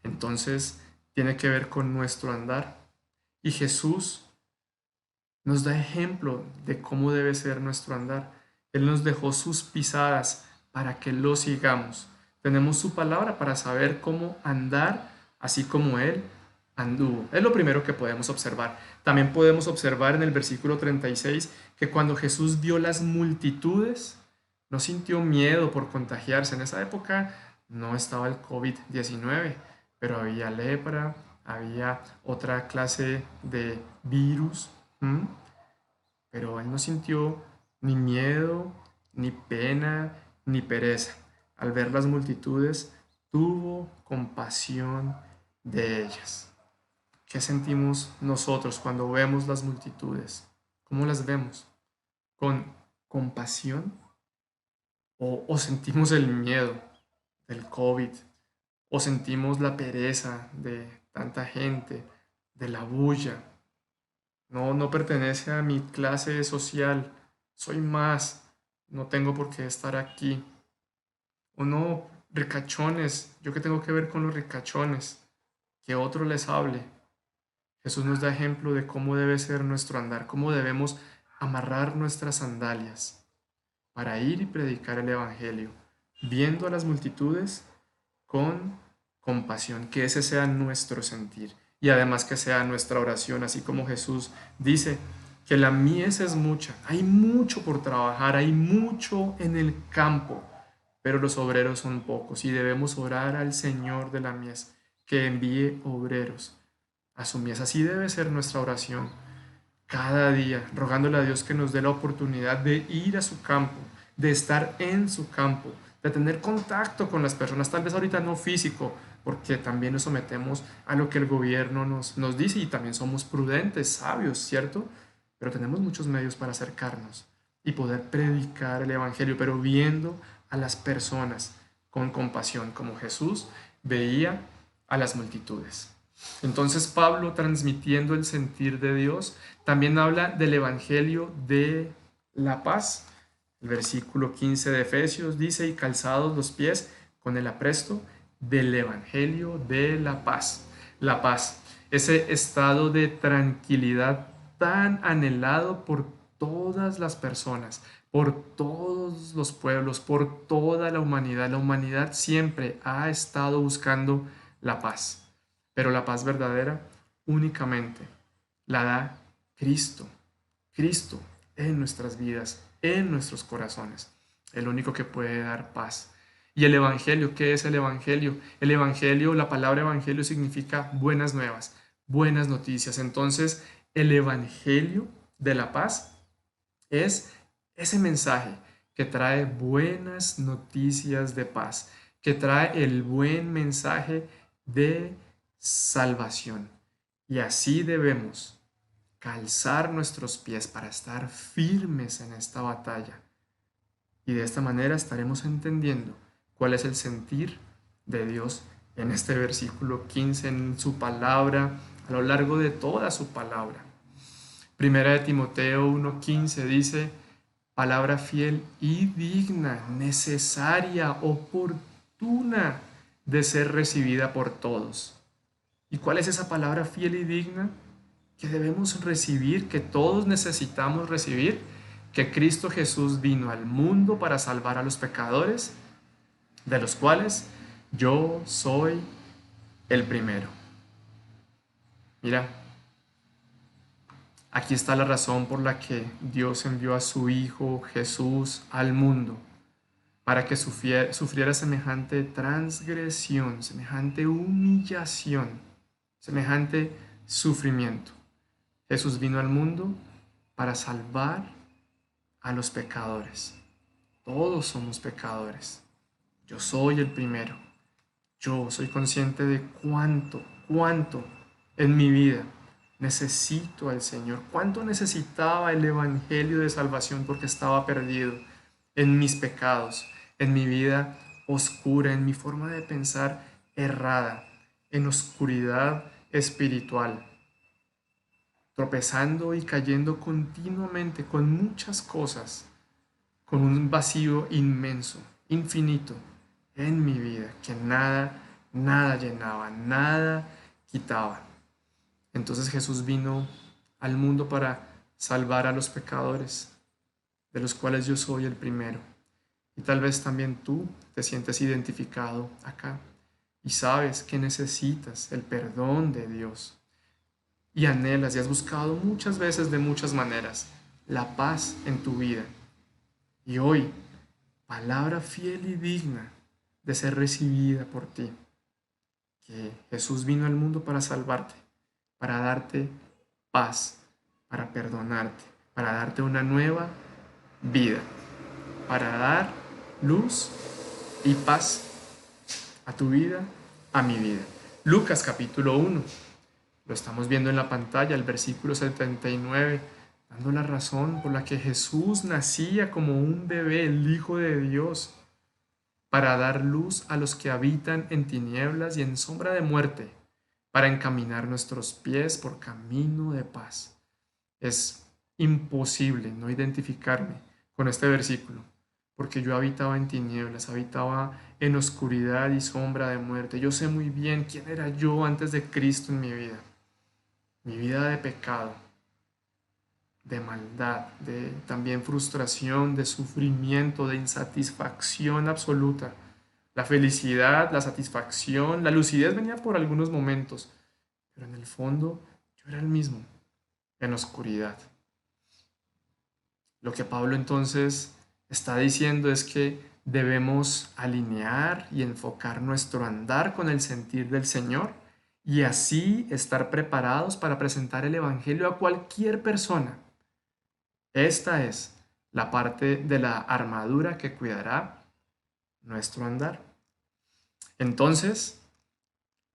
Speaker 6: Entonces tiene que ver con nuestro andar, y Jesús nos da ejemplo de cómo debe ser nuestro andar. Él nos dejó sus pisadas para que lo sigamos. Tenemos su palabra para saber cómo andar así como Él anduvo. Es lo primero que podemos observar. También podemos observar en el versículo 36 que cuando Jesús vio las multitudes, no sintió miedo por contagiarse. En esa época no estaba el COVID-19, pero había lepra, había otra clase de virus. Pero Él no sintió ni miedo, ni pena, ni pereza. Al ver las multitudes, tuvo compasión de ellas. ¿Qué sentimos nosotros cuando vemos las multitudes? ¿Cómo las vemos? ¿Con compasión? ¿O sentimos el miedo del COVID? ¿O sentimos la pereza de tanta gente, de la bulla? No pertenece a mi clase social, soy más, no tengo por qué estar aquí. O no, ricachones, yo qué tengo que ver con los ricachones, que otro les hable. Jesús nos da ejemplo de cómo debe ser nuestro andar, cómo debemos amarrar nuestras sandalias para ir y predicar el evangelio, viendo a las multitudes con compasión, que ese sea nuestro sentir. Y además que sea nuestra oración, así como Jesús dice que la mies es mucha, hay mucho por trabajar, hay mucho en el campo, pero los obreros son pocos, y debemos orar al Señor de la mies que envíe obreros a su mies. Así debe ser nuestra oración cada día, rogándole a Dios que nos dé la oportunidad de ir a su campo, de estar en su campo, de tener contacto con las personas, tal vez ahorita no físico, porque también nos sometemos a lo que el gobierno nos dice, y también somos prudentes, sabios, ¿cierto? Pero tenemos muchos medios para acercarnos y poder predicar el evangelio, pero viendo a las personas con compasión, como Jesús veía a las multitudes. Entonces Pablo, transmitiendo el sentir de Dios, también habla del evangelio de la paz. El versículo 15 de Efesios dice: y calzados los pies con el apresto del evangelio de la paz. La paz, ese estado de tranquilidad tan anhelado por todas las personas, por todos los pueblos, por toda la humanidad. La humanidad siempre ha estado buscando la paz, pero la paz verdadera únicamente la da Cristo. Cristo en nuestras vidas, en nuestros corazones, el único que puede dar paz. Y el evangelio, ¿qué es el evangelio? El evangelio, la palabra evangelio significa buenas nuevas, buenas noticias. Entonces, el evangelio de la paz es ese mensaje que trae buenas noticias de paz, que trae el buen mensaje de salvación. Y así debemos calzar nuestros pies para estar firmes en esta batalla. Y de esta manera estaremos entendiendo cuál es el sentir de Dios en este versículo 15, en su palabra, a lo largo de toda su palabra. Primera de Timoteo 1:15 dice, palabra fiel y digna, necesaria, oportuna de ser recibida por todos. ¿Y cuál es esa palabra fiel y digna que debemos recibir, que todos necesitamos recibir? Que Cristo Jesús vino al mundo para salvar a los pecadores, de los cuales yo soy el primero. Mira, aquí está la razón por la que Dios envió a su Hijo Jesús al mundo, para que sufriera semejante transgresión, semejante humillación, semejante sufrimiento. Jesús vino al mundo para salvar a los pecadores. Todos somos pecadores. Yo soy el primero. Yo soy consciente de cuánto en mi vida necesito al Señor, cuánto necesitaba el Evangelio de salvación porque estaba perdido en mis pecados, en mi vida oscura, en mi forma de pensar errada, en oscuridad espiritual, tropezando y cayendo continuamente con muchas cosas, con un vacío inmenso, infinito en mi vida, que nada llenaba, nada quitaba. Entonces Jesús vino al mundo para salvar a los pecadores, de los cuales yo soy el primero. Y tal vez también tú te sientes identificado acá y sabes que necesitas el perdón de Dios. Y anhelas y has buscado muchas veces de muchas maneras la paz en tu vida. Y hoy, palabra fiel y digna de ser recibida por ti, que Jesús vino al mundo para salvarte, para darte paz, para perdonarte, para darte una nueva vida, para dar luz y paz a tu vida, a mi vida. Lucas capítulo 1, lo estamos viendo en la pantalla, el versículo 79, dando la razón por la que Jesús nacía como un bebé, el Hijo de Dios, para dar luz a los que habitan en tinieblas y en sombra de muerte, para encaminar nuestros pies por camino de paz. Es imposible no identificarme con este versículo, porque yo habitaba en tinieblas, habitaba en oscuridad y sombra de muerte. Yo sé muy bien quién era yo antes de Cristo en mi vida de pecado, de maldad, de también frustración, de sufrimiento, de insatisfacción absoluta. La felicidad, la satisfacción, la lucidez venía por algunos momentos, pero en el fondo yo era el mismo, en oscuridad. Lo que Pablo entonces está diciendo es que debemos alinear y enfocar nuestro andar con el sentir del Señor y así estar preparados para presentar el Evangelio a cualquier persona. Esta es la parte de la armadura que cuidará nuestro andar. Entonces,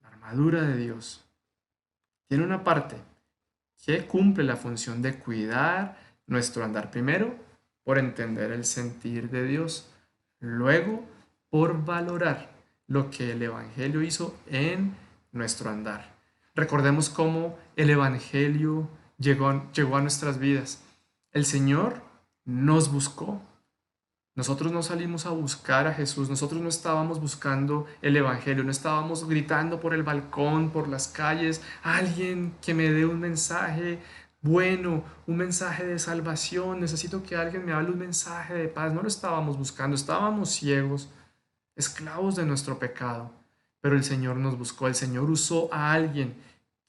Speaker 6: la armadura de Dios tiene una parte que cumple la función de cuidar nuestro andar. Primero, por entender el sentir de Dios. Luego, por valorar lo que el Evangelio hizo en nuestro andar. Recordemos cómo el Evangelio llegó a nuestras vidas. El Señor nos buscó. Nosotros no salimos a buscar a Jesús, nosotros no estábamos buscando el Evangelio, no estábamos gritando por el balcón, por las calles, alguien que me dé un mensaje bueno, un mensaje de salvación, necesito que alguien me hable un mensaje de paz. No lo estábamos buscando, estábamos ciegos, esclavos de nuestro pecado, pero el Señor nos buscó, el Señor usó a alguien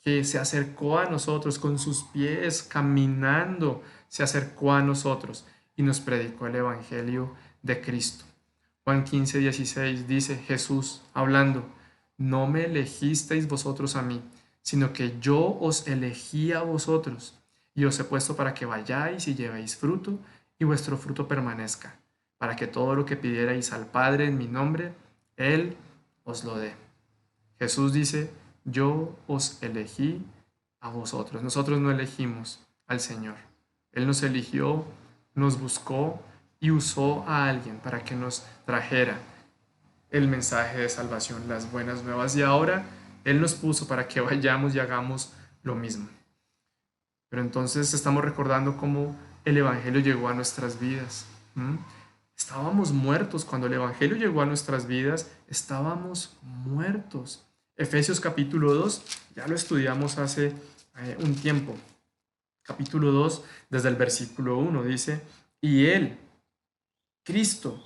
Speaker 6: que se acercó a nosotros con sus pies, caminando, se acercó a nosotros y nos predicó el Evangelio de Cristo. Juan 15:16 dice Jesús hablando, no me elegisteis vosotros a mí, sino que yo os elegí a vosotros y os he puesto para que vayáis y llevéis fruto y vuestro fruto permanezca, para que todo lo que pidierais al Padre en mi nombre, Él os lo dé. Jesús dice, yo os elegí a vosotros. Nosotros no elegimos al Señor. Él nos eligió, nos buscó y usó a alguien para que nos trajera el mensaje de salvación, las buenas nuevas. Y ahora Él nos puso para que vayamos y hagamos lo mismo. Pero entonces estamos recordando cómo el Evangelio llegó a nuestras vidas. Estábamos muertos cuando el Evangelio llegó a nuestras vidas, estábamos muertos. Efesios capítulo 2, ya lo estudiamos hace un tiempo. Capítulo 2, desde el versículo 1, dice, y Él, Cristo,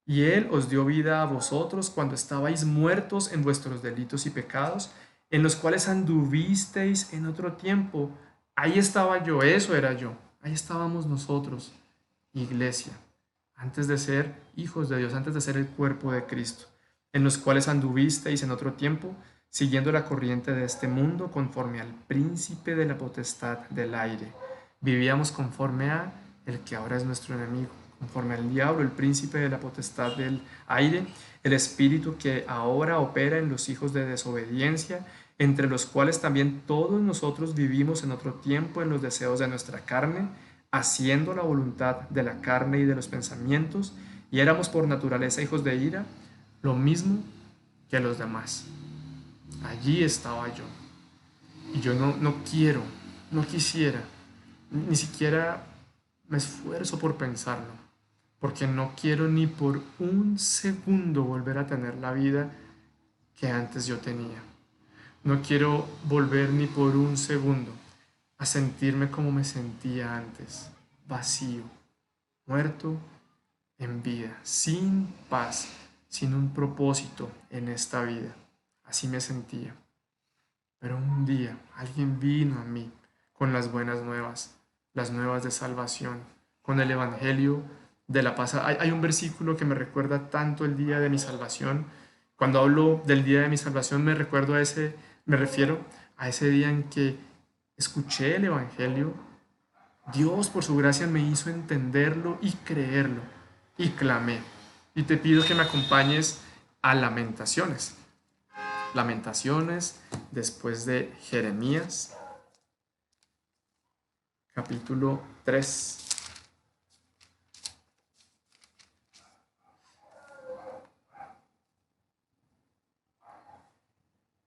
Speaker 6: y Él os dio vida a vosotros cuando estabais muertos en vuestros delitos y pecados, en los cuales anduvisteis en otro tiempo. Ahí estaba yo, eso era yo, ahí estábamos nosotros, iglesia, antes de ser hijos de Dios, antes de ser el cuerpo de Cristo, en los cuales anduvisteis en otro tiempo, siguiendo la corriente de este mundo, conforme al príncipe de la potestad del aire. Vivíamos conforme a el que ahora es nuestro enemigo, conforme al diablo, el príncipe de la potestad del aire, el espíritu que ahora opera en los hijos de desobediencia, entre los cuales también todos nosotros vivimos en otro tiempo en los deseos de nuestra carne, haciendo la voluntad de la carne y de los pensamientos, y éramos por naturaleza hijos de ira, lo mismo que los demás. Allí estaba yo. Y yo no quisiera, ni siquiera me esfuerzo por pensarlo, porque no quiero ni por un segundo volver a tener la vida que antes yo tenía. No quiero volver ni por un segundo a sentirme como me sentía antes, vacío, muerto en vida, sin paz, sin un propósito en esta vida. Así me sentía. Pero un día alguien vino a mí con las buenas nuevas, las nuevas de salvación, con el Evangelio de la paz. Hay un versículo que me recuerda tanto el día de mi salvación. Cuando hablo del día de mi salvación me refiero a ese día en que escuché el Evangelio. Dios por su gracia me hizo entenderlo y creerlo, y clamé. Y te pido que me acompañes a Lamentaciones. Lamentaciones, después de Jeremías, capítulo 3.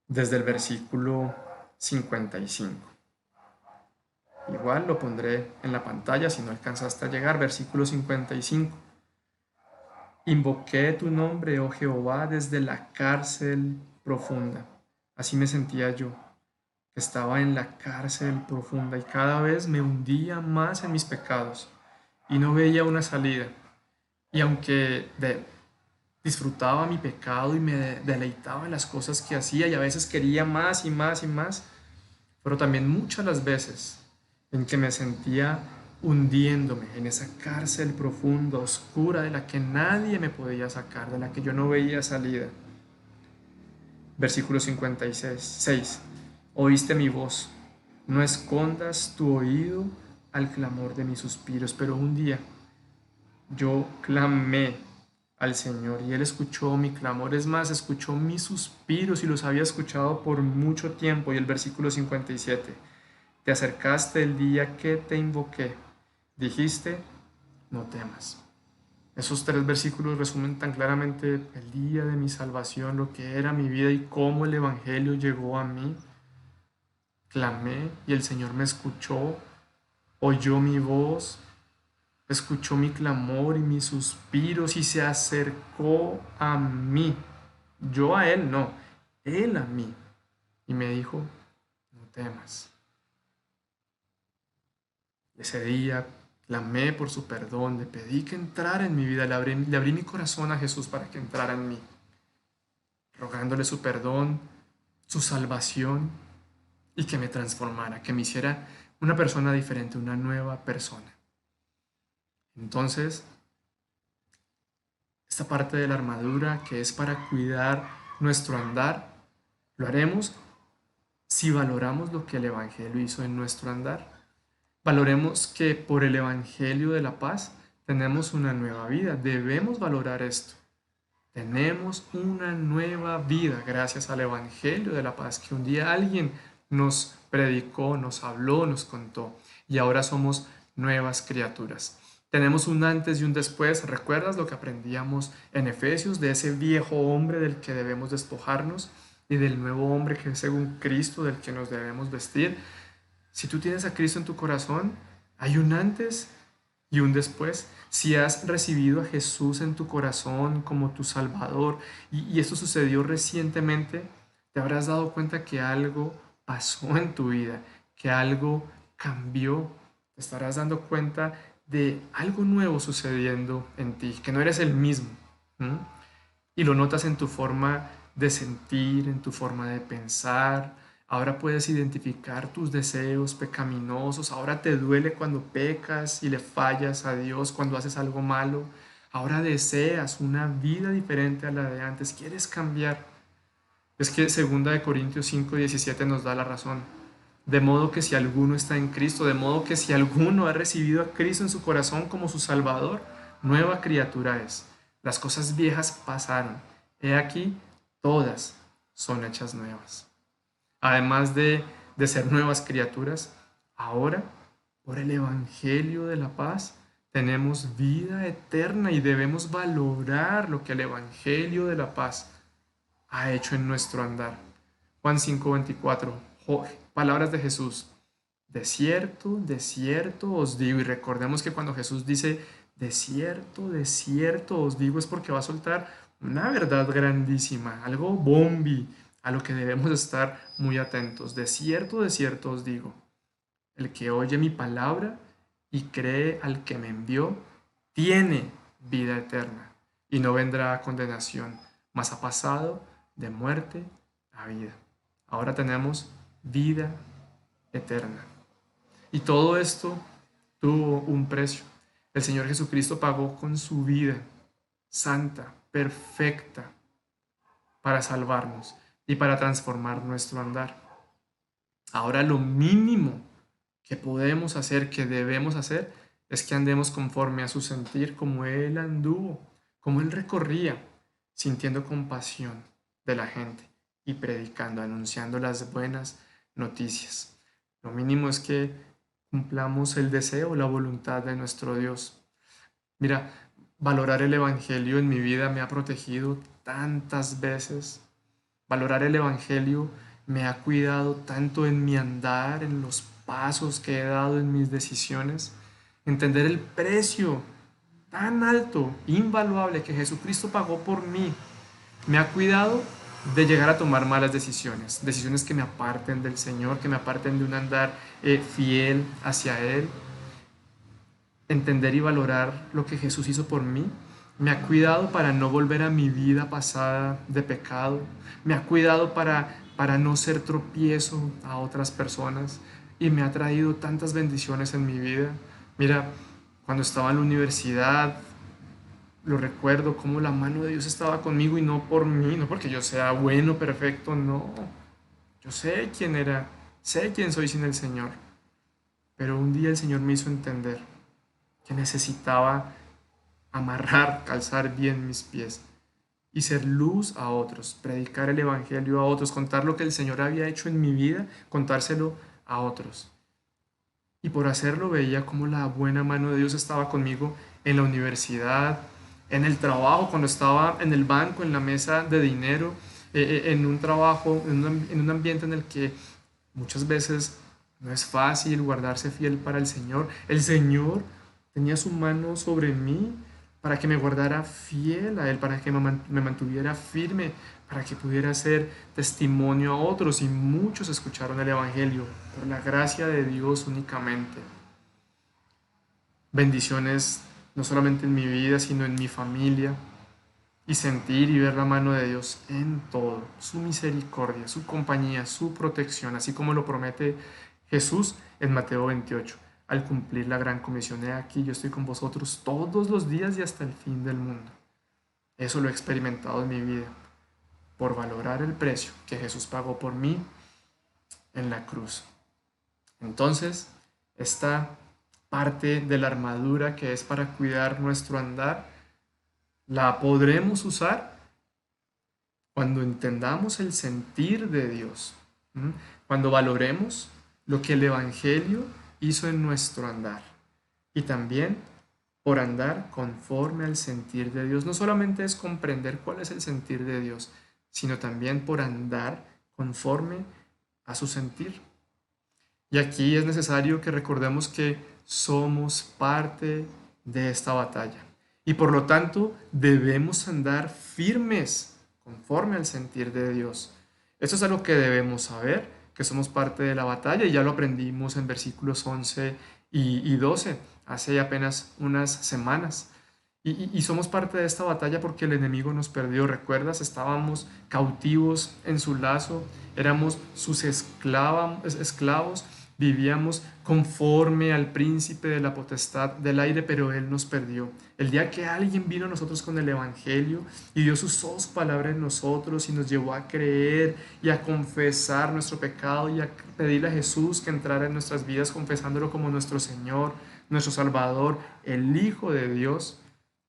Speaker 6: Desde el versículo 55. Igual lo pondré en la pantalla si no alcanzaste a llegar. Versículo 55. Invoqué tu nombre, oh Jehová, desde la cárcel profunda. Así me sentía yo, que estaba en la cárcel profunda y cada vez me hundía más en mis pecados y no veía una salida. Y aunque disfrutaba mi pecado y me deleitaba en las cosas que hacía y a veces quería más y más y más, pero también muchas las veces en que me sentía hundiéndome en esa cárcel profunda, oscura, de la que nadie me podía sacar, de la que yo no veía salida. Versículo 56. Oíste mi voz, no escondas tu oído al clamor de mis suspiros. Pero un día yo clamé al Señor y Él escuchó mi clamor. Es más, escuchó mis suspiros y los había escuchado por mucho tiempo. Y el versículo 57. Te acercaste el día que te invoqué. Dijiste, no temas. Esos 3 versículos resumen tan claramente el día de mi salvación, lo que era mi vida y cómo el Evangelio llegó a mí. Clamé y el Señor me escuchó, oyó mi voz, escuchó mi clamor y mis suspiros y se acercó a mí. Yo a Él no, Él a mí. Y me dijo, no temas. Ese día clamé por su perdón, le pedí que entrara en mi vida, le abrí mi corazón a Jesús para que entrara en mí, rogándole su perdón, su salvación y que me transformara, que me hiciera una persona diferente, una nueva persona. Entonces, esta parte de la armadura que es para cuidar nuestro andar, lo haremos si valoramos lo que el Evangelio hizo en nuestro andar. Valoremos que por el Evangelio de la paz tenemos una nueva vida. Debemos valorar esto. Tenemos una nueva vida gracias al Evangelio de la paz que un día alguien nos predicó, nos habló, nos contó. Y ahora somos nuevas criaturas. Tenemos un antes y un después. ¿Recuerdas lo que aprendíamos en Efesios de ese viejo hombre del que debemos despojarnos y del nuevo hombre que es según Cristo del que nos debemos vestir? Si tú tienes a Cristo en tu corazón, hay un antes y un después. Si has recibido a Jesús en tu corazón como tu Salvador y esto sucedió recientemente, te habrás dado cuenta que algo pasó en tu vida, que algo cambió. Te estarás dando cuenta de algo nuevo sucediendo en ti, que no eres el mismo. ¿M? Y lo notas en tu forma de sentir, en tu forma de pensar. Ahora puedes identificar tus deseos pecaminosos. Ahora te duele cuando pecas y le fallas a Dios, cuando haces algo malo. Ahora deseas una vida diferente a la de antes. Quieres cambiar. Es que 2 Corintios 5:17 nos da la razón. De modo que si alguno está en Cristo, de modo que si alguno ha recibido a Cristo en su corazón como su Salvador, nueva criatura es. Las cosas viejas pasaron. He aquí, todas son hechas nuevas. Además de ser nuevas criaturas, ahora, por el Evangelio de la paz, tenemos vida eterna y debemos valorar lo que el Evangelio de la paz ha hecho en nuestro andar. Juan 5:24, palabras de Jesús. De cierto os digo, y recordemos que cuando Jesús dice, de cierto os digo, es porque va a soltar una verdad grandísima, algo bombi, a lo que debemos estar muy atentos. De cierto os digo, el que oye mi palabra y cree al que me envió, tiene vida eterna y no vendrá a condenación, mas ha pasado de muerte a vida. Ahora tenemos vida eterna. Y todo esto tuvo un precio. El Señor Jesucristo pagó con su vida santa, perfecta, para salvarnos y para transformar nuestro andar. Ahora lo mínimo que podemos hacer, que debemos hacer, es que andemos conforme a su sentir, como Él anduvo, como Él recorría, sintiendo compasión de la gente y predicando, anunciando las buenas noticias. Lo mínimo es que cumplamos el deseo, la voluntad de nuestro Dios. Mira, valorar el Evangelio en mi vida me ha protegido tantas veces. Valorar el Evangelio me ha cuidado tanto en mi andar, en los pasos que he dado, en mis decisiones. Entender el precio tan alto, invaluable que Jesucristo pagó por mí, me ha cuidado de llegar a tomar malas decisiones, decisiones que me aparten del Señor, que me aparten de un andar fiel hacia Él. Entender y valorar lo que Jesús hizo por mí me ha cuidado para no volver a mi vida pasada de pecado, me ha cuidado para no ser tropiezo a otras personas y me ha traído tantas bendiciones en mi vida. Mira, cuando estaba en la universidad, lo recuerdo como la mano de Dios estaba conmigo y no por mí, no porque yo sea bueno, perfecto, no. Yo sé quién era, sé quién soy sin el Señor. Pero un día el Señor me hizo entender que necesitaba amarrar, calzar bien mis pies y ser luz a otros, predicar el Evangelio a otros, contar lo que el Señor había hecho en mi vida, contárselo a otros. Y por hacerlo veía como la buena mano de Dios estaba conmigo en la universidad, en el trabajo, cuando estaba en el banco, en la mesa de dinero, en un trabajo, en un ambiente en el que muchas veces no es fácil guardarse fiel para el Señor. El Señor tenía su mano sobre mí para que me guardara fiel a Él, para que me mantuviera firme, para que pudiera ser testimonio a otros. Y muchos escucharon el Evangelio por la gracia de Dios únicamente. Bendiciones no solamente en mi vida, sino en mi familia. Y sentir y ver la mano de Dios en todo, su misericordia, su compañía, su protección, así como lo promete Jesús en Mateo 28. Al cumplir la gran comisión, he aquí, yo estoy con vosotros todos los días y hasta el fin del mundo. Eso lo he experimentado en mi vida, por valorar el precio que Jesús pagó por mí en la cruz. Entonces, esta parte de la armadura que es para cuidar nuestro andar, la podremos usar cuando entendamos el sentir de Dios, cuando valoremos lo que el Evangelio hizo en nuestro andar y también por andar conforme al sentir de Dios. No solamente es comprender cuál es el sentir de Dios, sino también por andar conforme a su sentir. Y aquí es necesario que recordemos que somos parte de esta batalla. Y por lo tanto debemos andar firmes conforme al sentir de Dios. Esto es algo que debemos saber, que somos parte de la batalla, y ya lo aprendimos en versículos 11 y 12, hace apenas unas semanas. Y somos parte de esta batalla porque el enemigo nos perdió. ¿Recuerdas? Estábamos cautivos en su lazo, éramos sus esclavos, vivíamos conforme al príncipe de la potestad del aire, pero él nos perdió. El día que alguien vino a nosotros con el evangelio y Dios usó su palabra en nosotros y nos llevó a creer y a confesar nuestro pecado y a pedirle a Jesús que entrara en nuestras vidas confesándolo como nuestro Señor, nuestro Salvador, el Hijo de Dios,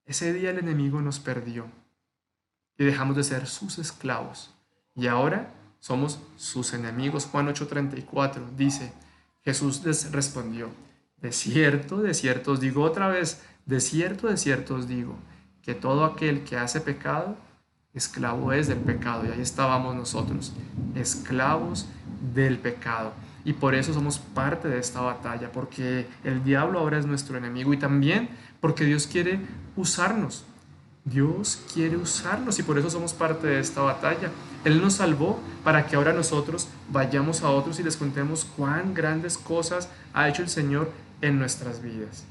Speaker 6: ese día el enemigo nos perdió y dejamos de ser sus esclavos. Y ahora somos sus enemigos. Juan 8:34 dice, Jesús les respondió, de cierto os digo otra vez, de cierto os digo, que todo aquel que hace pecado, esclavo es del pecado. Y ahí estábamos nosotros, esclavos del pecado. Y por eso somos parte de esta batalla, porque el diablo ahora es nuestro enemigo y también porque Dios quiere usarnos. Dios quiere usarnos y por eso somos parte de esta batalla. Él nos salvó para que ahora nosotros vayamos a otros y les contemos cuán grandes cosas ha hecho el Señor en nuestras vidas.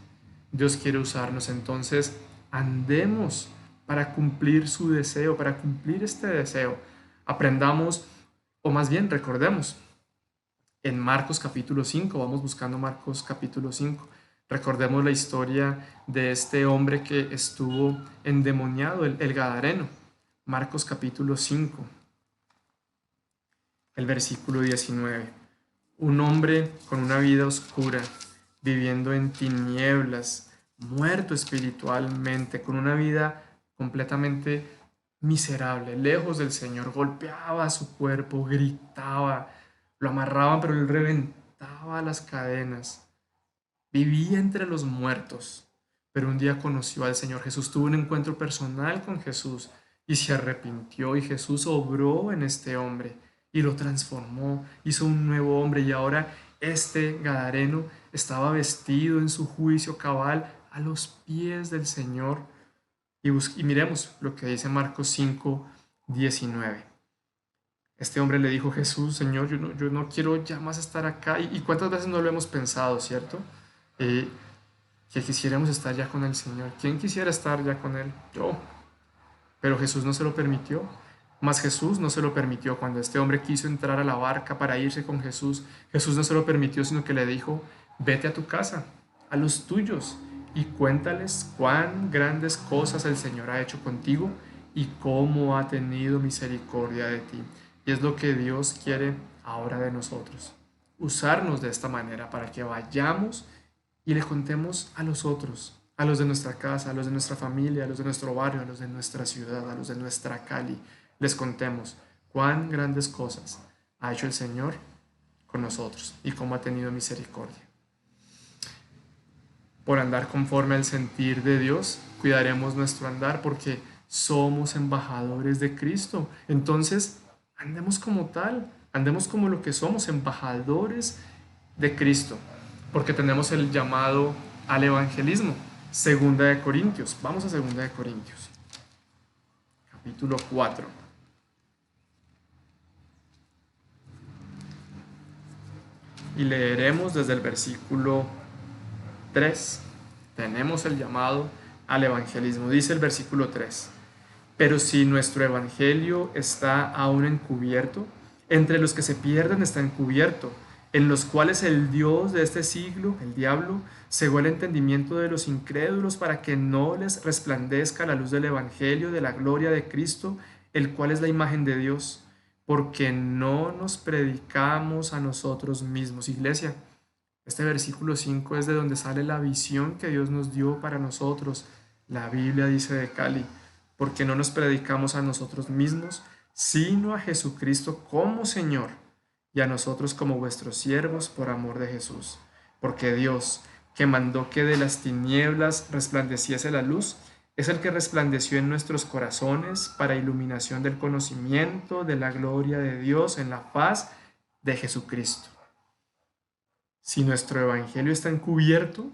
Speaker 6: Dios quiere usarnos, entonces andemos para cumplir su deseo, para cumplir este deseo. Aprendamos, o más bien recordemos, en Marcos capítulo 5, vamos buscando Marcos capítulo 5. Recordemos la historia de este hombre que estuvo endemoniado, el Gadareno. Marcos capítulo 5, el versículo 19. Un hombre con una vida oscura, viviendo en tinieblas, muerto espiritualmente, con una vida completamente miserable, lejos del Señor, golpeaba su cuerpo, gritaba, lo amarraban, pero él reventaba las cadenas. Vivía entre los muertos, pero un día conoció al Señor Jesús, tuvo un encuentro personal con Jesús y se arrepintió y Jesús obró en este hombre y lo transformó, hizo un nuevo hombre y ahora este Gadareno estaba vestido en su juicio cabal a los pies del Señor. Y miremos lo que dice Marcos 5:19. Este hombre le dijo, Jesús, Señor, yo no quiero ya más estar acá. ¿Y cuántas veces no lo hemos pensado, cierto? Que quisiéramos estar ya con el Señor. ¿Quién quisiera estar ya con Él? Yo. Pero Jesús no se lo permitió. Mas Jesús no se lo permitió. Cuando este hombre quiso entrar a la barca para irse con Jesús, Jesús no se lo permitió, sino que le dijo, vete a tu casa, a los tuyos, y cuéntales cuán grandes cosas el Señor ha hecho contigo y cómo ha tenido misericordia de ti. Y es lo que Dios quiere ahora de nosotros. Usarnos de esta manera para que vayamos y le contemos a los otros, a los de nuestra casa, a los de nuestra familia, a los de nuestro barrio, a los de nuestra ciudad, a los de nuestra Cali. Les contemos cuán grandes cosas ha hecho el Señor con nosotros y cómo ha tenido misericordia. Por andar conforme al sentir de Dios, cuidaremos nuestro andar porque somos embajadores de Cristo. Entonces, andemos como tal, andemos como lo que somos, embajadores de Cristo, porque tenemos el llamado al evangelismo. Segunda de Corintios, vamos a Segunda de Corintios, capítulo 4. Y leeremos desde el versículo 3. Tenemos el llamado al evangelismo. Dice el versículo 3. Pero si nuestro evangelio está aún encubierto, entre los que se pierden está encubierto, en los cuales el Dios de este siglo, el diablo, cegó el entendimiento de los incrédulos para que no les resplandezca la luz del evangelio de la gloria de Cristo, el cual es la imagen de Dios, porque no nos predicamos a nosotros mismos. Iglesia, este versículo 5 es de donde sale la visión que Dios nos dio para nosotros. La Biblia dice de Cali, porque no nos predicamos a nosotros mismos, sino a Jesucristo como Señor, y a nosotros como vuestros siervos por amor de Jesús. Porque Dios, que mandó que de las tinieblas resplandeciese la luz, es el que resplandeció en nuestros corazones para iluminación del conocimiento de la gloria de Dios en la faz de Jesucristo. Si nuestro evangelio está encubierto,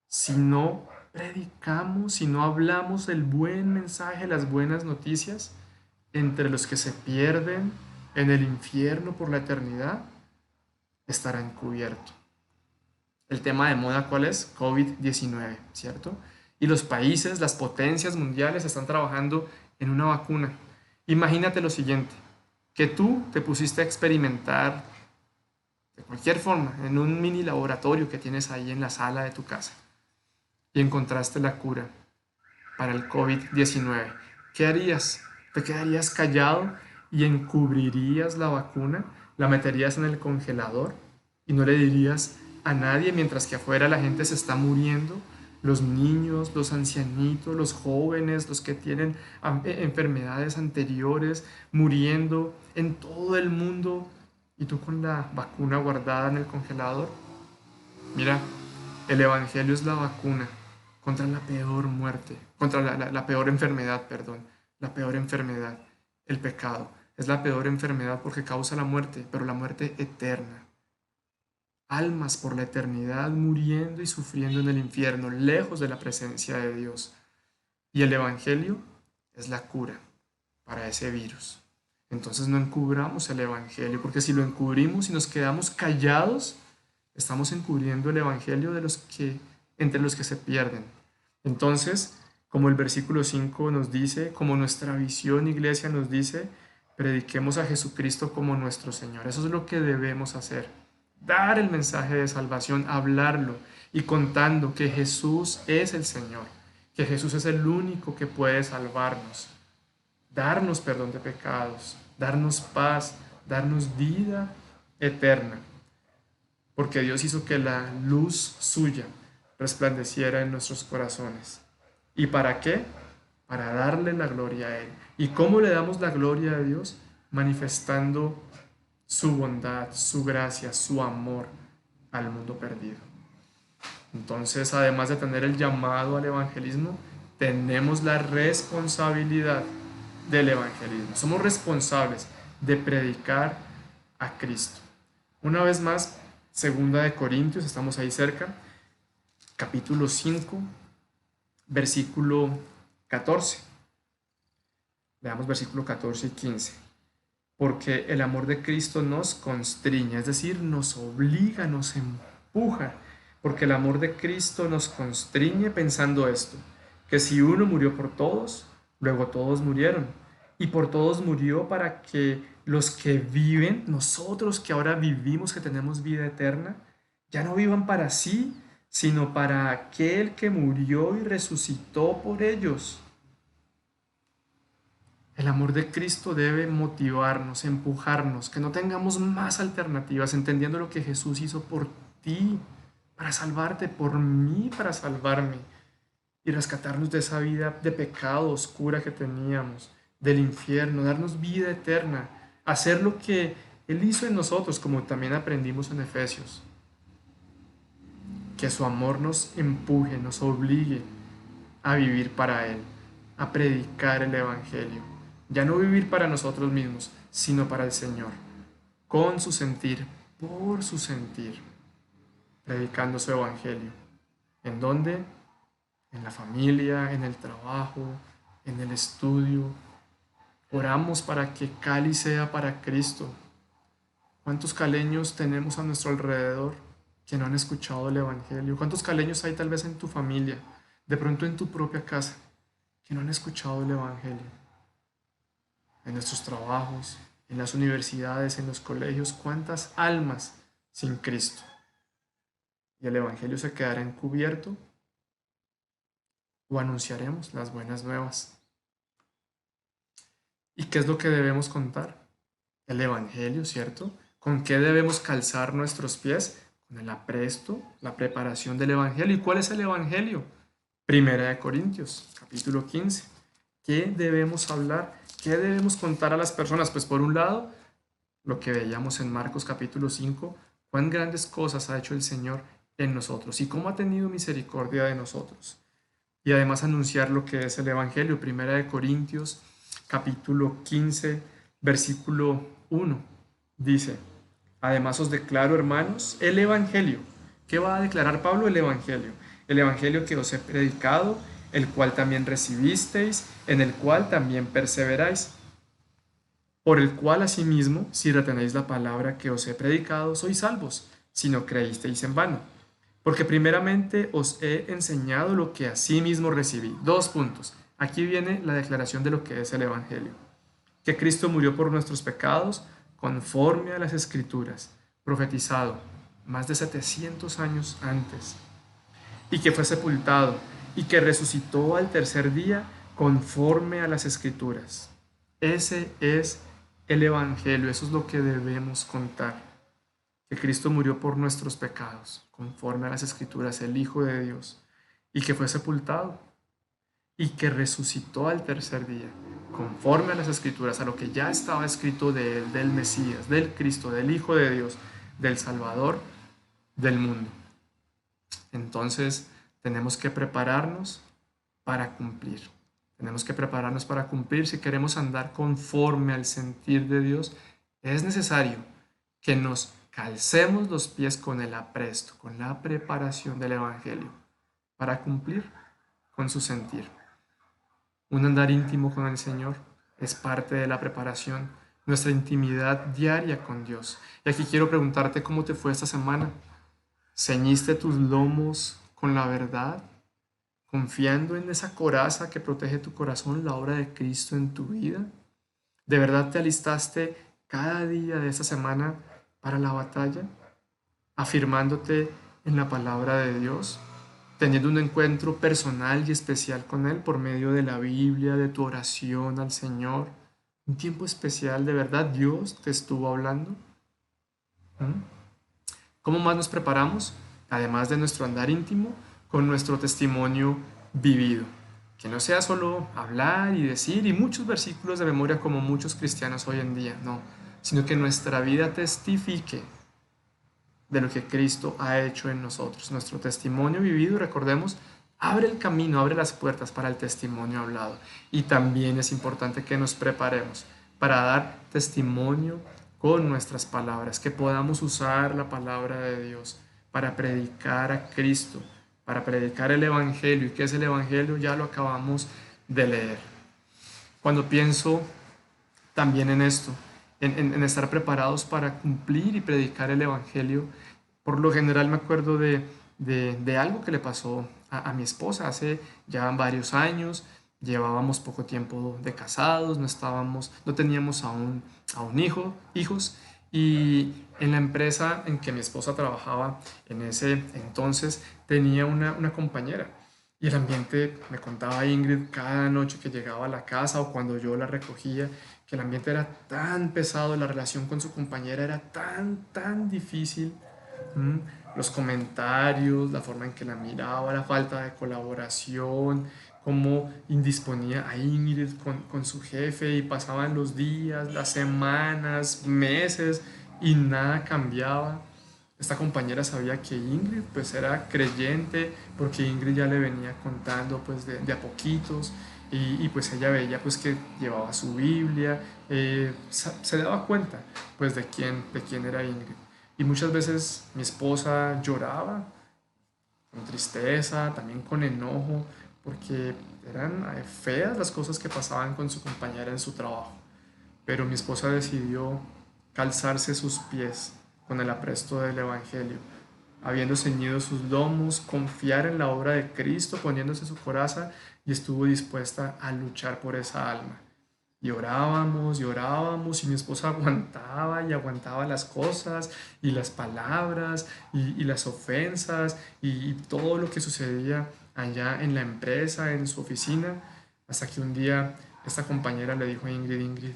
Speaker 6: si no predicamos, si no hablamos el buen mensaje, las buenas noticias entre los que se pierden en el infierno por la eternidad, estará encubierto. El tema de moda, ¿cuál es? COVID-19, ¿cierto? Y los países, las potencias mundiales están trabajando en una vacuna. Imagínate lo siguiente, que tú te pusiste a experimentar de cualquier forma en un mini laboratorio que tienes ahí en la sala de tu casa y encontraste la cura para el COVID-19. ¿Qué harías? ¿Te quedarías callado y encubrirías la vacuna? ¿La meterías en el congelador y no le dirías a nadie mientras que afuera la gente se está muriendo? Los niños, los ancianitos, los jóvenes, los que tienen enfermedades anteriores, muriendo en todo el mundo, y tú con la vacuna guardada en el congelador. Mira, el Evangelio es la vacuna contra la peor muerte, contra la peor enfermedad, perdón, la peor enfermedad, el pecado. Es la peor enfermedad porque causa la muerte, pero la muerte eterna. Almas por la eternidad muriendo y sufriendo en el infierno, lejos de la presencia de Dios. Y el Evangelio es la cura para ese virus. Entonces no encubramos el Evangelio, porque si lo encubrimos y nos quedamos callados, estamos encubriendo el Evangelio entre los que se pierden. Entonces, como el versículo 5 nos dice, como nuestra visión iglesia nos dice, prediquemos a Jesucristo como nuestro Señor. Eso es lo que debemos hacer. Dar el mensaje de salvación, hablarlo y contando que Jesús es el Señor, que Jesús es el único que puede salvarnos, darnos perdón de pecados, darnos paz, darnos vida eterna, porque Dios hizo que la luz suya resplandeciera en nuestros corazones. ¿Y para qué? Para darle la gloria a Él. ¿Y cómo le damos la gloria a Dios? Manifestando su bondad, su gracia, su amor al mundo perdido. Entonces, además de tener el llamado al evangelismo, tenemos la responsabilidad del evangelismo. Somos responsables de predicar a Cristo. Una vez más, 2 Corintios, estamos ahí cerca, capítulo 5, versículo 14. Veamos versículo 14 y 15. Porque el amor de Cristo nos constriñe, es decir, nos obliga, nos empuja. Porque el amor de Cristo nos constriñe pensando esto, que si uno murió por todos, luego todos murieron. Y por todos murió para que los que viven, nosotros que ahora vivimos, que tenemos vida eterna, ya no vivan para sí, sino para aquel que murió y resucitó por ellos. El amor de Cristo debe motivarnos, empujarnos, que no tengamos más alternativas, entendiendo lo que Jesús hizo por ti, para salvarte, por mí, para salvarme, y rescatarnos de esa vida de pecado oscura que teníamos, del infierno, darnos vida eterna, hacer lo que Él hizo en nosotros, como también aprendimos en Efesios. Que su amor nos empuje, nos obligue a vivir para Él, a predicar el Evangelio. Ya no vivir para nosotros mismos, sino para el Señor, con su sentir, por su sentir, predicando su Evangelio. ¿En dónde? En la familia, en el trabajo, en el estudio. Oramos para que Cali sea para Cristo. ¿Cuántos caleños tenemos a nuestro alrededor que no han escuchado el Evangelio? ¿Cuántos caleños hay tal vez en tu familia, de pronto en tu propia casa, que no han escuchado el Evangelio? En nuestros trabajos, en las universidades, en los colegios, ¿cuántas almas sin Cristo? ¿Y el Evangelio se quedará encubierto? ¿O anunciaremos las buenas nuevas? ¿Y qué es lo que debemos contar? El Evangelio, ¿cierto? ¿Con qué debemos calzar nuestros pies? Con el apresto, la preparación del Evangelio. ¿Y cuál es el Evangelio? 1 Corintios, capítulo 15. ¿Qué debemos hablar? ¿Qué debemos contar a las personas? Pues por un lado, lo que veíamos en Marcos capítulo 5, cuán grandes cosas ha hecho el Señor en nosotros y cómo ha tenido misericordia de nosotros. Y además anunciar lo que es el Evangelio. 1 Corintios capítulo 15, versículo 1, dice: Además os declaro, hermanos, el Evangelio. ¿Qué va a declarar Pablo? El Evangelio. El Evangelio que os he predicado, el cual también recibisteis, en el cual también perseveráis, por el cual asimismo, si retenéis la palabra que os he predicado, sois salvos, si no creísteis en vano. Porque primeramente os he enseñado lo que asimismo recibí. 2 puntos. Aquí viene la declaración de lo que es el Evangelio. Que Cristo murió por nuestros pecados conforme a las Escrituras, profetizado más de 700 años antes, y que fue sepultado y que resucitó al tercer día conforme a las Escrituras. Ese es el Evangelio, eso es lo que debemos contar. Que Cristo murió por nuestros pecados, conforme a las Escrituras, el Hijo de Dios, y que fue sepultado y que resucitó al tercer día, conforme a las Escrituras, a lo que ya estaba escrito de él, del Mesías, del Cristo, del Hijo de Dios, del Salvador del mundo. Entonces tenemos que prepararnos para cumplir. Tenemos que prepararnos para cumplir. Si queremos andar conforme al sentir de Dios, es necesario que nos calcemos los pies con el apresto, con la preparación del Evangelio, para cumplir con su sentir. Un andar íntimo con el Señor es parte de la preparación, nuestra intimidad diaria con Dios. Y aquí quiero preguntarte cómo te fue esta semana. ¿Ceñiste tus lomos con la verdad, confiando en esa coraza que protege tu corazón, la obra de Cristo en tu vida? ¿De verdad te alistaste cada día de esta semana para la batalla, afirmándote en la palabra de Dios, teniendo un encuentro personal y especial con Él por medio de la Biblia, de tu oración al Señor? Un tiempo especial, ¿de verdad Dios te estuvo hablando? ¿Cómo más nos preparamos? Además de nuestro andar íntimo, con nuestro testimonio vivido. Que no sea solo hablar y decir y muchos versículos de memoria como muchos cristianos hoy en día, no, sino que nuestra vida testifique de lo que Cristo ha hecho en nosotros. Nuestro testimonio vivido, recordemos, abre el camino, abre las puertas para el testimonio hablado. Y también es importante que nos preparemos para dar testimonio con nuestras palabras, que podamos usar la palabra de Dios para predicar a Cristo, para predicar el Evangelio. ¿Y qué es el Evangelio? Ya lo acabamos de leer. Cuando pienso también en esto, en estar preparados para cumplir y predicar el Evangelio, por lo general me acuerdo de algo que le pasó a mi esposa hace ya varios años. Llevábamos poco tiempo de casados, no teníamos aún hijos, y en la empresa en que mi esposa trabajaba en ese entonces tenía una compañera. Y el ambiente, me contaba Ingrid cada noche que llegaba a la casa o cuando yo la recogía, que el ambiente era tan pesado, la relación con su compañera era tan difícil. Los comentarios, la forma en que la miraba, la falta de colaboración, cómo indisponía a Ingrid con su jefe, y pasaban los días, las semanas, meses y nada cambiaba. Esta compañera sabía que Ingrid pues era creyente, porque Ingrid ya le venía contando pues de a poquitos, y pues ella veía pues que llevaba su Biblia, se daba cuenta pues de quién era Ingrid. Y muchas veces mi esposa lloraba con tristeza, también con enojo, porque eran feas las cosas que pasaban con su compañera en su trabajo. Pero mi esposa decidió calzarse sus pies con el apresto del Evangelio, habiendo ceñido sus lomos, confiar en la obra de Cristo, poniéndose su coraza, y estuvo dispuesta a luchar por esa alma. Y orábamos, y mi esposa aguantaba y aguantaba las cosas y las palabras y las ofensas y todo lo que sucedía allá en la empresa, en su oficina, hasta que un día esta compañera le dijo a Ingrid,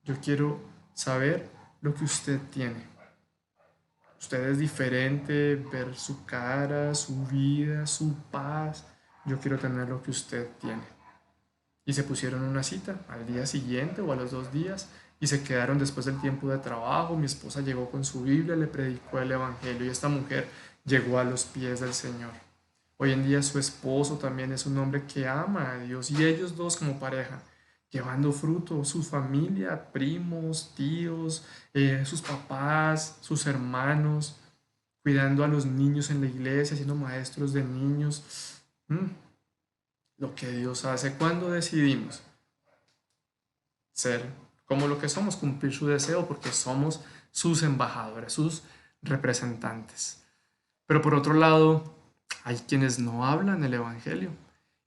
Speaker 6: yo quiero saber lo que usted tiene. Usted es diferente, ver su cara, su vida, su paz. Yo quiero tener lo que usted tiene. Y se pusieron una cita al día siguiente o a los 2 días y se quedaron después del tiempo de trabajo. Mi esposa llegó con su Biblia, le predicó el Evangelio, y esta mujer llegó a los pies del Señor. Hoy en día su esposo también es un hombre que ama a Dios, y ellos dos como pareja llevando fruto, su familia, primos, tíos, sus papás, sus hermanos, cuidando a los niños en la iglesia, siendo maestros de niños. Mm, Lo que Dios hace cuando decidimos ser como lo que somos, cumplir su deseo, porque somos sus embajadores, sus representantes. Pero por otro lado, hay quienes no hablan el Evangelio.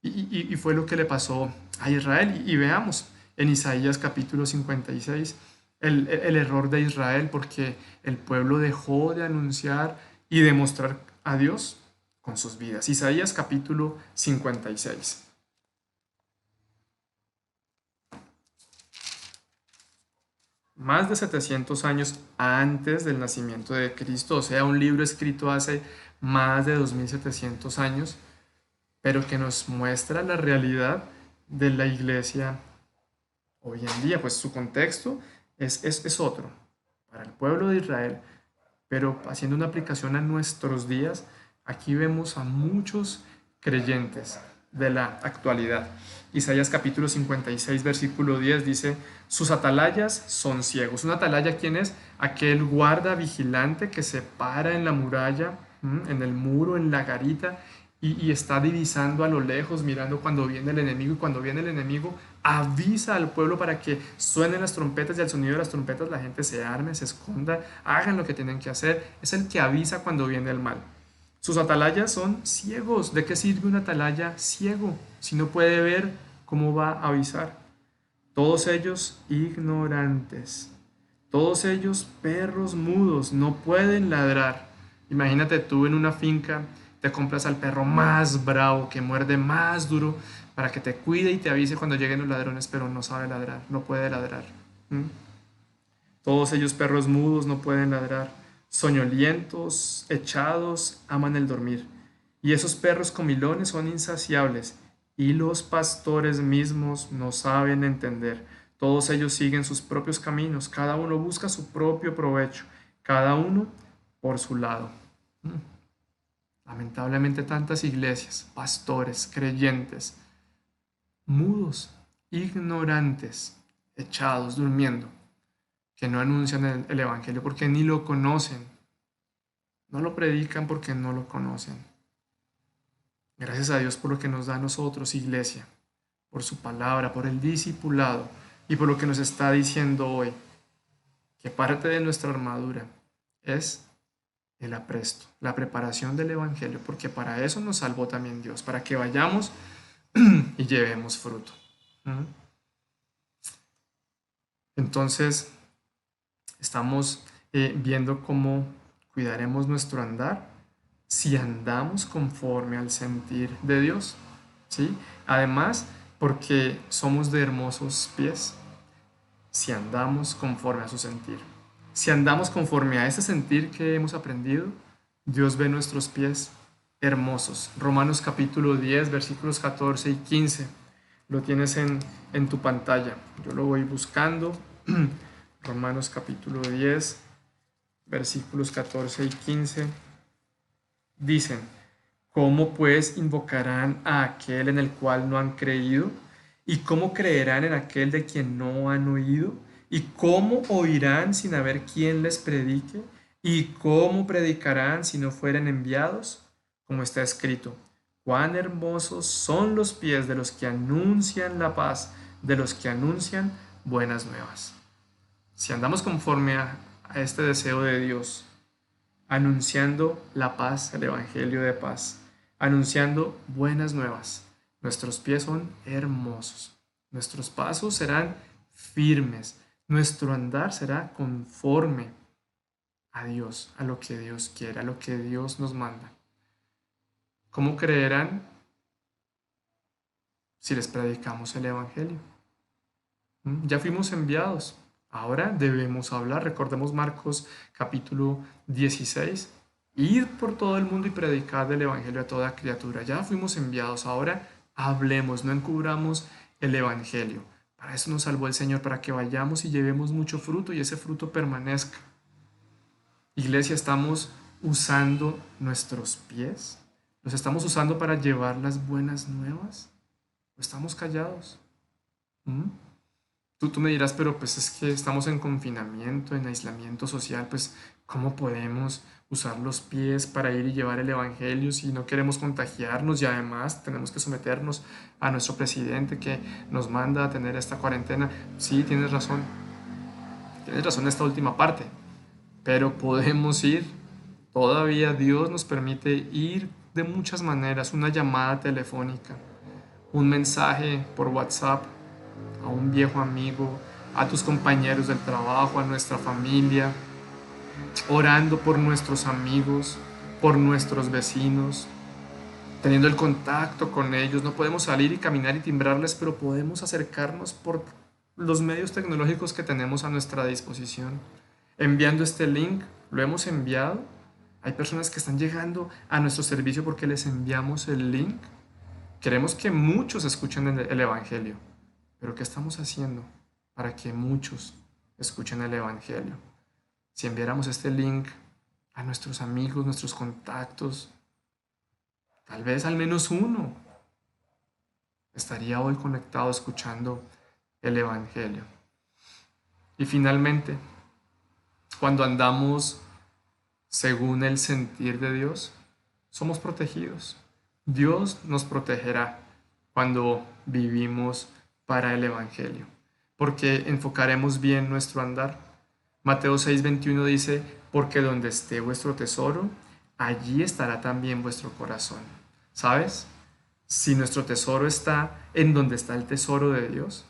Speaker 6: Y fue lo que le pasó a Israel. Y veamos en Isaías capítulo 56 el error de Israel, porque el pueblo dejó de anunciar y demostrar a Dios con sus vidas. Isaías capítulo 56. Más de 700 años antes del nacimiento de Cristo, o sea, un libro escrito hace más de 2700 años, pero que nos muestra la realidad de la iglesia hoy en día. Pues su contexto es otro para el pueblo de Israel, pero haciendo una aplicación a nuestros días, aquí vemos a muchos creyentes de la actualidad. Isaías capítulo 56, versículo 10 dice, sus atalayas son ciegos. ¿Un atalaya quién es? Aquel guarda vigilante que se para en la muralla, en el muro, en la garita, y está divisando a lo lejos, mirando cuando viene el enemigo, y cuando viene el enemigo avisa al pueblo para que suenen las trompetas, y al sonido de las trompetas la gente se arme, se esconda, hagan lo que tienen que hacer. Es el que avisa cuando viene el mal. Sus atalayas son ciegos. ¿De qué sirve un atalaya ciego si no puede ver cómo va a avisar? Todos ellos ignorantes, todos ellos perros mudos, no pueden ladrar. Imagínate tú en una finca, te compras al perro más bravo, que muerde más duro, para que te cuide y te avise cuando lleguen los ladrones, pero no sabe ladrar, no puede ladrar. Todos ellos perros mudos, no pueden ladrar. Soñolientos, echados, aman el dormir. Y esos perros comilones son insaciables, y los pastores mismos no saben entender. Todos ellos siguen sus propios caminos, cada uno busca su propio provecho, cada uno por su lado. Lamentablemente tantas iglesias, pastores, creyentes, mudos, ignorantes, echados, durmiendo, que no anuncian el Evangelio porque ni lo conocen, no lo predican porque no lo conocen. Gracias a Dios por lo que nos da a nosotros, iglesia, por su palabra, por el discipulado y por lo que nos está diciendo hoy, que parte de nuestra armadura es el apresto, la preparación del Evangelio, porque para eso nos salvó también Dios, para que vayamos y llevemos fruto. Entonces, estamos viendo cómo cuidaremos nuestro andar si andamos conforme al sentir de Dios, ¿sí? Además, porque somos de hermosos pies, si andamos conforme a su sentir. Si andamos conforme a ese sentir que hemos aprendido, Dios ve nuestros pies hermosos. Romanos capítulo 10, versículos 14 y 15. Lo tienes en tu pantalla. Yo lo voy buscando. Romanos capítulo 10, versículos 14 y 15. Dicen, ¿cómo pues invocarán a aquel en el cual no han creído? ¿Y cómo creerán en aquel de quien no han oído? ¿Y cómo oirán sin haber quien les predique? ¿Y cómo predicarán si no fueren enviados? Como está escrito, cuán hermosos son los pies de los que anuncian la paz, de los que anuncian buenas nuevas. Si andamos conforme a este deseo de Dios, anunciando la paz, el evangelio de paz, anunciando buenas nuevas, nuestros pies son hermosos, nuestros pasos serán firmes, nuestro andar será conforme a Dios, a lo que Dios quiere, a lo que Dios nos manda. ¿Cómo creerán si les predicamos el evangelio? Ya fuimos enviados. Ahora debemos hablar. Recordemos Marcos capítulo 16. Ir por todo el mundo y predicar el evangelio a toda criatura. Ya fuimos enviados. Ahora hablemos, no encubramos el evangelio. Para eso nos salvó el Señor, para que vayamos y llevemos mucho fruto y ese fruto permanezca. Iglesia, ¿estamos usando nuestros pies? ¿Los estamos usando para llevar las buenas nuevas? ¿O estamos callados? Tú me dirás, pero pues es que estamos en confinamiento, en aislamiento social, pues ¿cómo podemos usar los pies para ir y llevar el evangelio si no queremos contagiarnos y además tenemos que someternos a nuestro presidente que nos manda a tener esta cuarentena? Sí, tienes razón en esta última parte, pero podemos ir. Todavía Dios nos permite ir de muchas maneras, una llamada telefónica, un mensaje por WhatsApp a un viejo amigo, a tus compañeros del trabajo, a nuestra familia, orando por nuestros amigos, por nuestros vecinos, teniendo el contacto con ellos. No podemos salir y caminar y timbrarles, pero podemos acercarnos por los medios tecnológicos que tenemos a nuestra disposición. Enviando este link, lo hemos enviado. Hay personas que están llegando a nuestro servicio porque les enviamos el link. Queremos que muchos escuchen el Evangelio. Pero ¿qué estamos haciendo para que muchos escuchen el Evangelio? Si enviáramos este link a nuestros amigos, nuestros contactos, tal vez al menos uno estaría hoy conectado escuchando el Evangelio. Y finalmente, cuando andamos según el sentir de Dios, somos protegidos. Dios nos protegerá cuando vivimos para el Evangelio, porque enfocaremos bien nuestro andar. Mateo 6:21 dice, porque donde esté vuestro tesoro, allí estará también vuestro corazón. ¿Sabes? Si nuestro tesoro está en donde está el tesoro de Dios,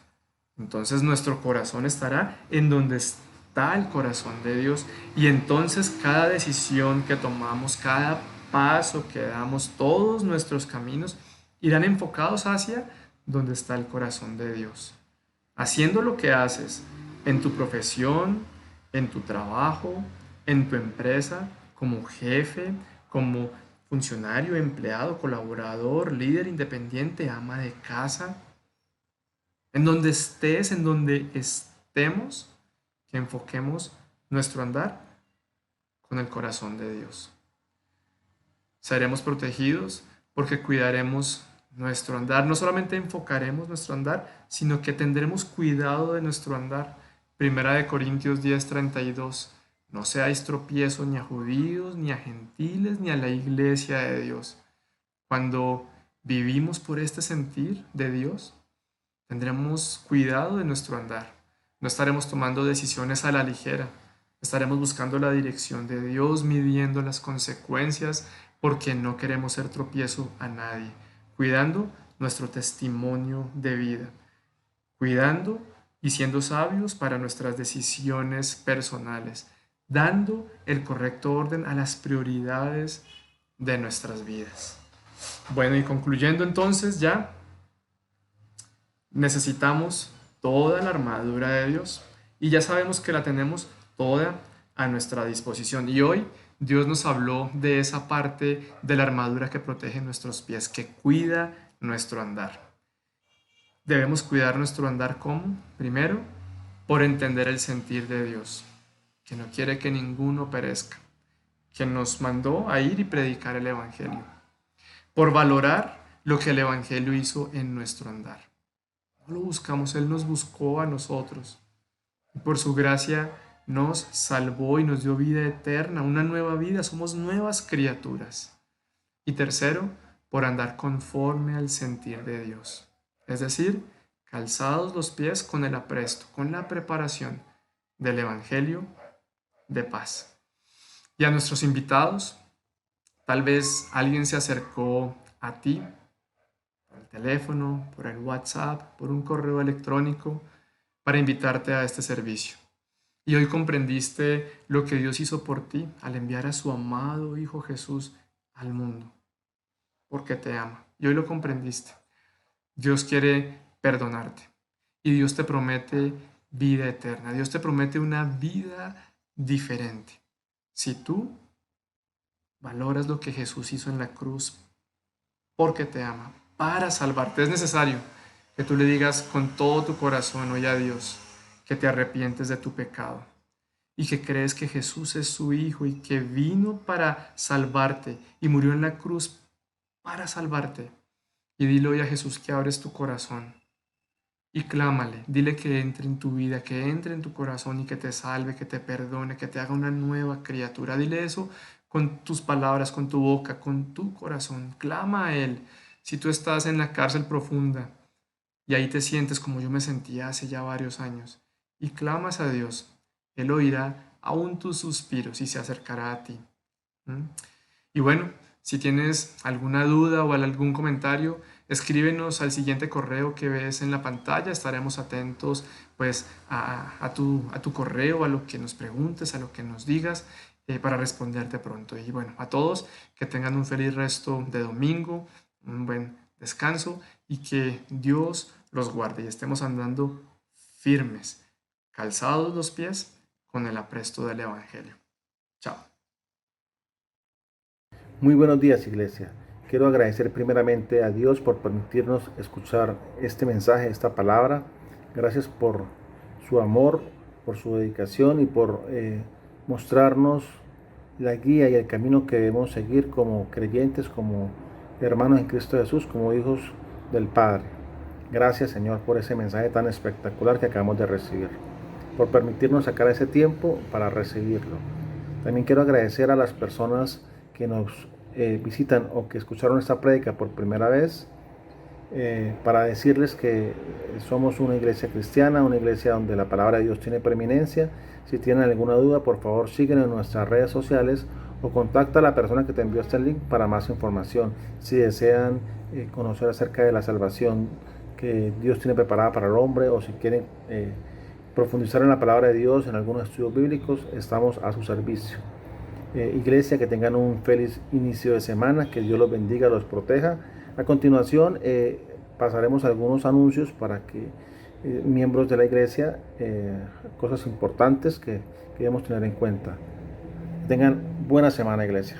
Speaker 6: entonces nuestro corazón estará en donde está el corazón de Dios. Y entonces cada decisión que tomamos, cada paso que damos, todos nuestros caminos irán enfocados hacia donde está el corazón de Dios. Haciendo lo que haces en tu profesión, en tu trabajo, en tu empresa, como jefe, como funcionario, empleado, colaborador, líder independiente, ama de casa, en donde estés, en donde estemos, que enfoquemos nuestro andar con el corazón de Dios. Seremos protegidos porque cuidaremos nuestro andar. No solamente enfocaremos nuestro andar, sino que tendremos cuidado de nuestro andar. Primera de Corintios 10:32. No seáis tropiezo ni a judíos, ni a gentiles, ni a la iglesia de Dios. Cuando vivimos por este sentir de Dios, tendremos cuidado de nuestro andar. No estaremos tomando decisiones a la ligera. Estaremos buscando la dirección de Dios, midiendo las consecuencias, porque no queremos ser tropiezo a nadie. Cuidando nuestro testimonio de vida. Cuidando y siendo sabios para nuestras decisiones personales. Dando el correcto orden a las prioridades de nuestras vidas. Bueno, y concluyendo entonces ya, necesitamos toda la armadura de Dios y ya sabemos que la tenemos toda a nuestra disposición. Y hoy Dios nos habló de esa parte de la armadura que protege nuestros pies, que cuida nuestro andar. Debemos cuidar nuestro andar ¿cómo? Primero, por entender el sentir de Dios, que no quiere que ninguno perezca, que nos mandó a ir y predicar el Evangelio. Por valorar lo que el Evangelio hizo en nuestro andar. No lo buscamos, Él nos buscó a nosotros. Y por su gracia nos salvó y nos dio vida eterna, una nueva vida, somos nuevas criaturas. Y tercero, por andar conforme al sentir de Dios. Es decir, calzados los pies con el apresto, con la preparación del Evangelio de paz. Y a nuestros invitados, tal vez alguien se acercó a ti por el teléfono, por el WhatsApp, por un correo electrónico, para invitarte a este servicio. Y hoy comprendiste lo que Dios hizo por ti al enviar a su amado Hijo Jesús al mundo, porque te ama. Y hoy lo comprendiste. Dios quiere perdonarte y Dios te promete vida eterna. Dios te promete una vida diferente. Si tú valoras lo que Jesús hizo en la cruz, porque te ama, para salvarte, es necesario que tú le digas con todo tu corazón hoy a Dios que te arrepientes de tu pecado y que crees que Jesús es su Hijo y que vino para salvarte y murió en la cruz para salvarte. Y dile hoy a Jesús que abres tu corazón y clámale, dile que entre en tu vida, que entre en tu corazón y que te salve, que te perdone, que te haga una nueva criatura. Dile eso con tus palabras, con tu boca, con tu corazón. Clama a Él. Si tú estás en la cárcel profunda y ahí te sientes como yo me sentía hace ya varios años y clamas a Dios, Él oirá aún tus suspiros y se acercará a ti. ¿Mm? Y bueno, si tienes alguna duda o algún comentario, escríbenos al siguiente correo que ves en la pantalla. Estaremos atentos pues a tu correo, a lo que nos preguntes, a lo que nos digas, para responderte pronto. Y bueno, a todos que tengan un feliz resto de domingo, un buen descanso y que Dios los guarde y estemos andando firmes, calzados los pies con el apresto del Evangelio. Chao.
Speaker 7: Muy buenos días, iglesia. Quiero agradecer primeramente a Dios por permitirnos escuchar este mensaje, esta palabra. Gracias por su amor, por su dedicación y por mostrarnos la guía y el camino que debemos seguir como creyentes, como hermanos en Cristo Jesús, como hijos del Padre. Gracias, Señor, por ese mensaje tan espectacular que acabamos de recibir, por permitirnos sacar ese tiempo para recibirlo. También quiero agradecer a las personas que nos visitan o que escucharon esta prédica por primera vez, para decirles que somos una iglesia cristiana, una iglesia donde la palabra de Dios tiene preeminencia. Si tienen alguna duda, por favor síguenos en nuestras redes sociales o contacta a la persona que te envió este link para más información. Si desean conocer acerca de la salvación que Dios tiene preparada para el hombre, o si quieren profundizar en la palabra de Dios, en algunos estudios bíblicos, estamos a su servicio. Iglesia, que tengan un feliz inicio de semana, que Dios los bendiga, los proteja. A continuación pasaremos algunos anuncios para que miembros de la iglesia, cosas importantes que debemos tener en cuenta. Tengan buena semana, iglesia.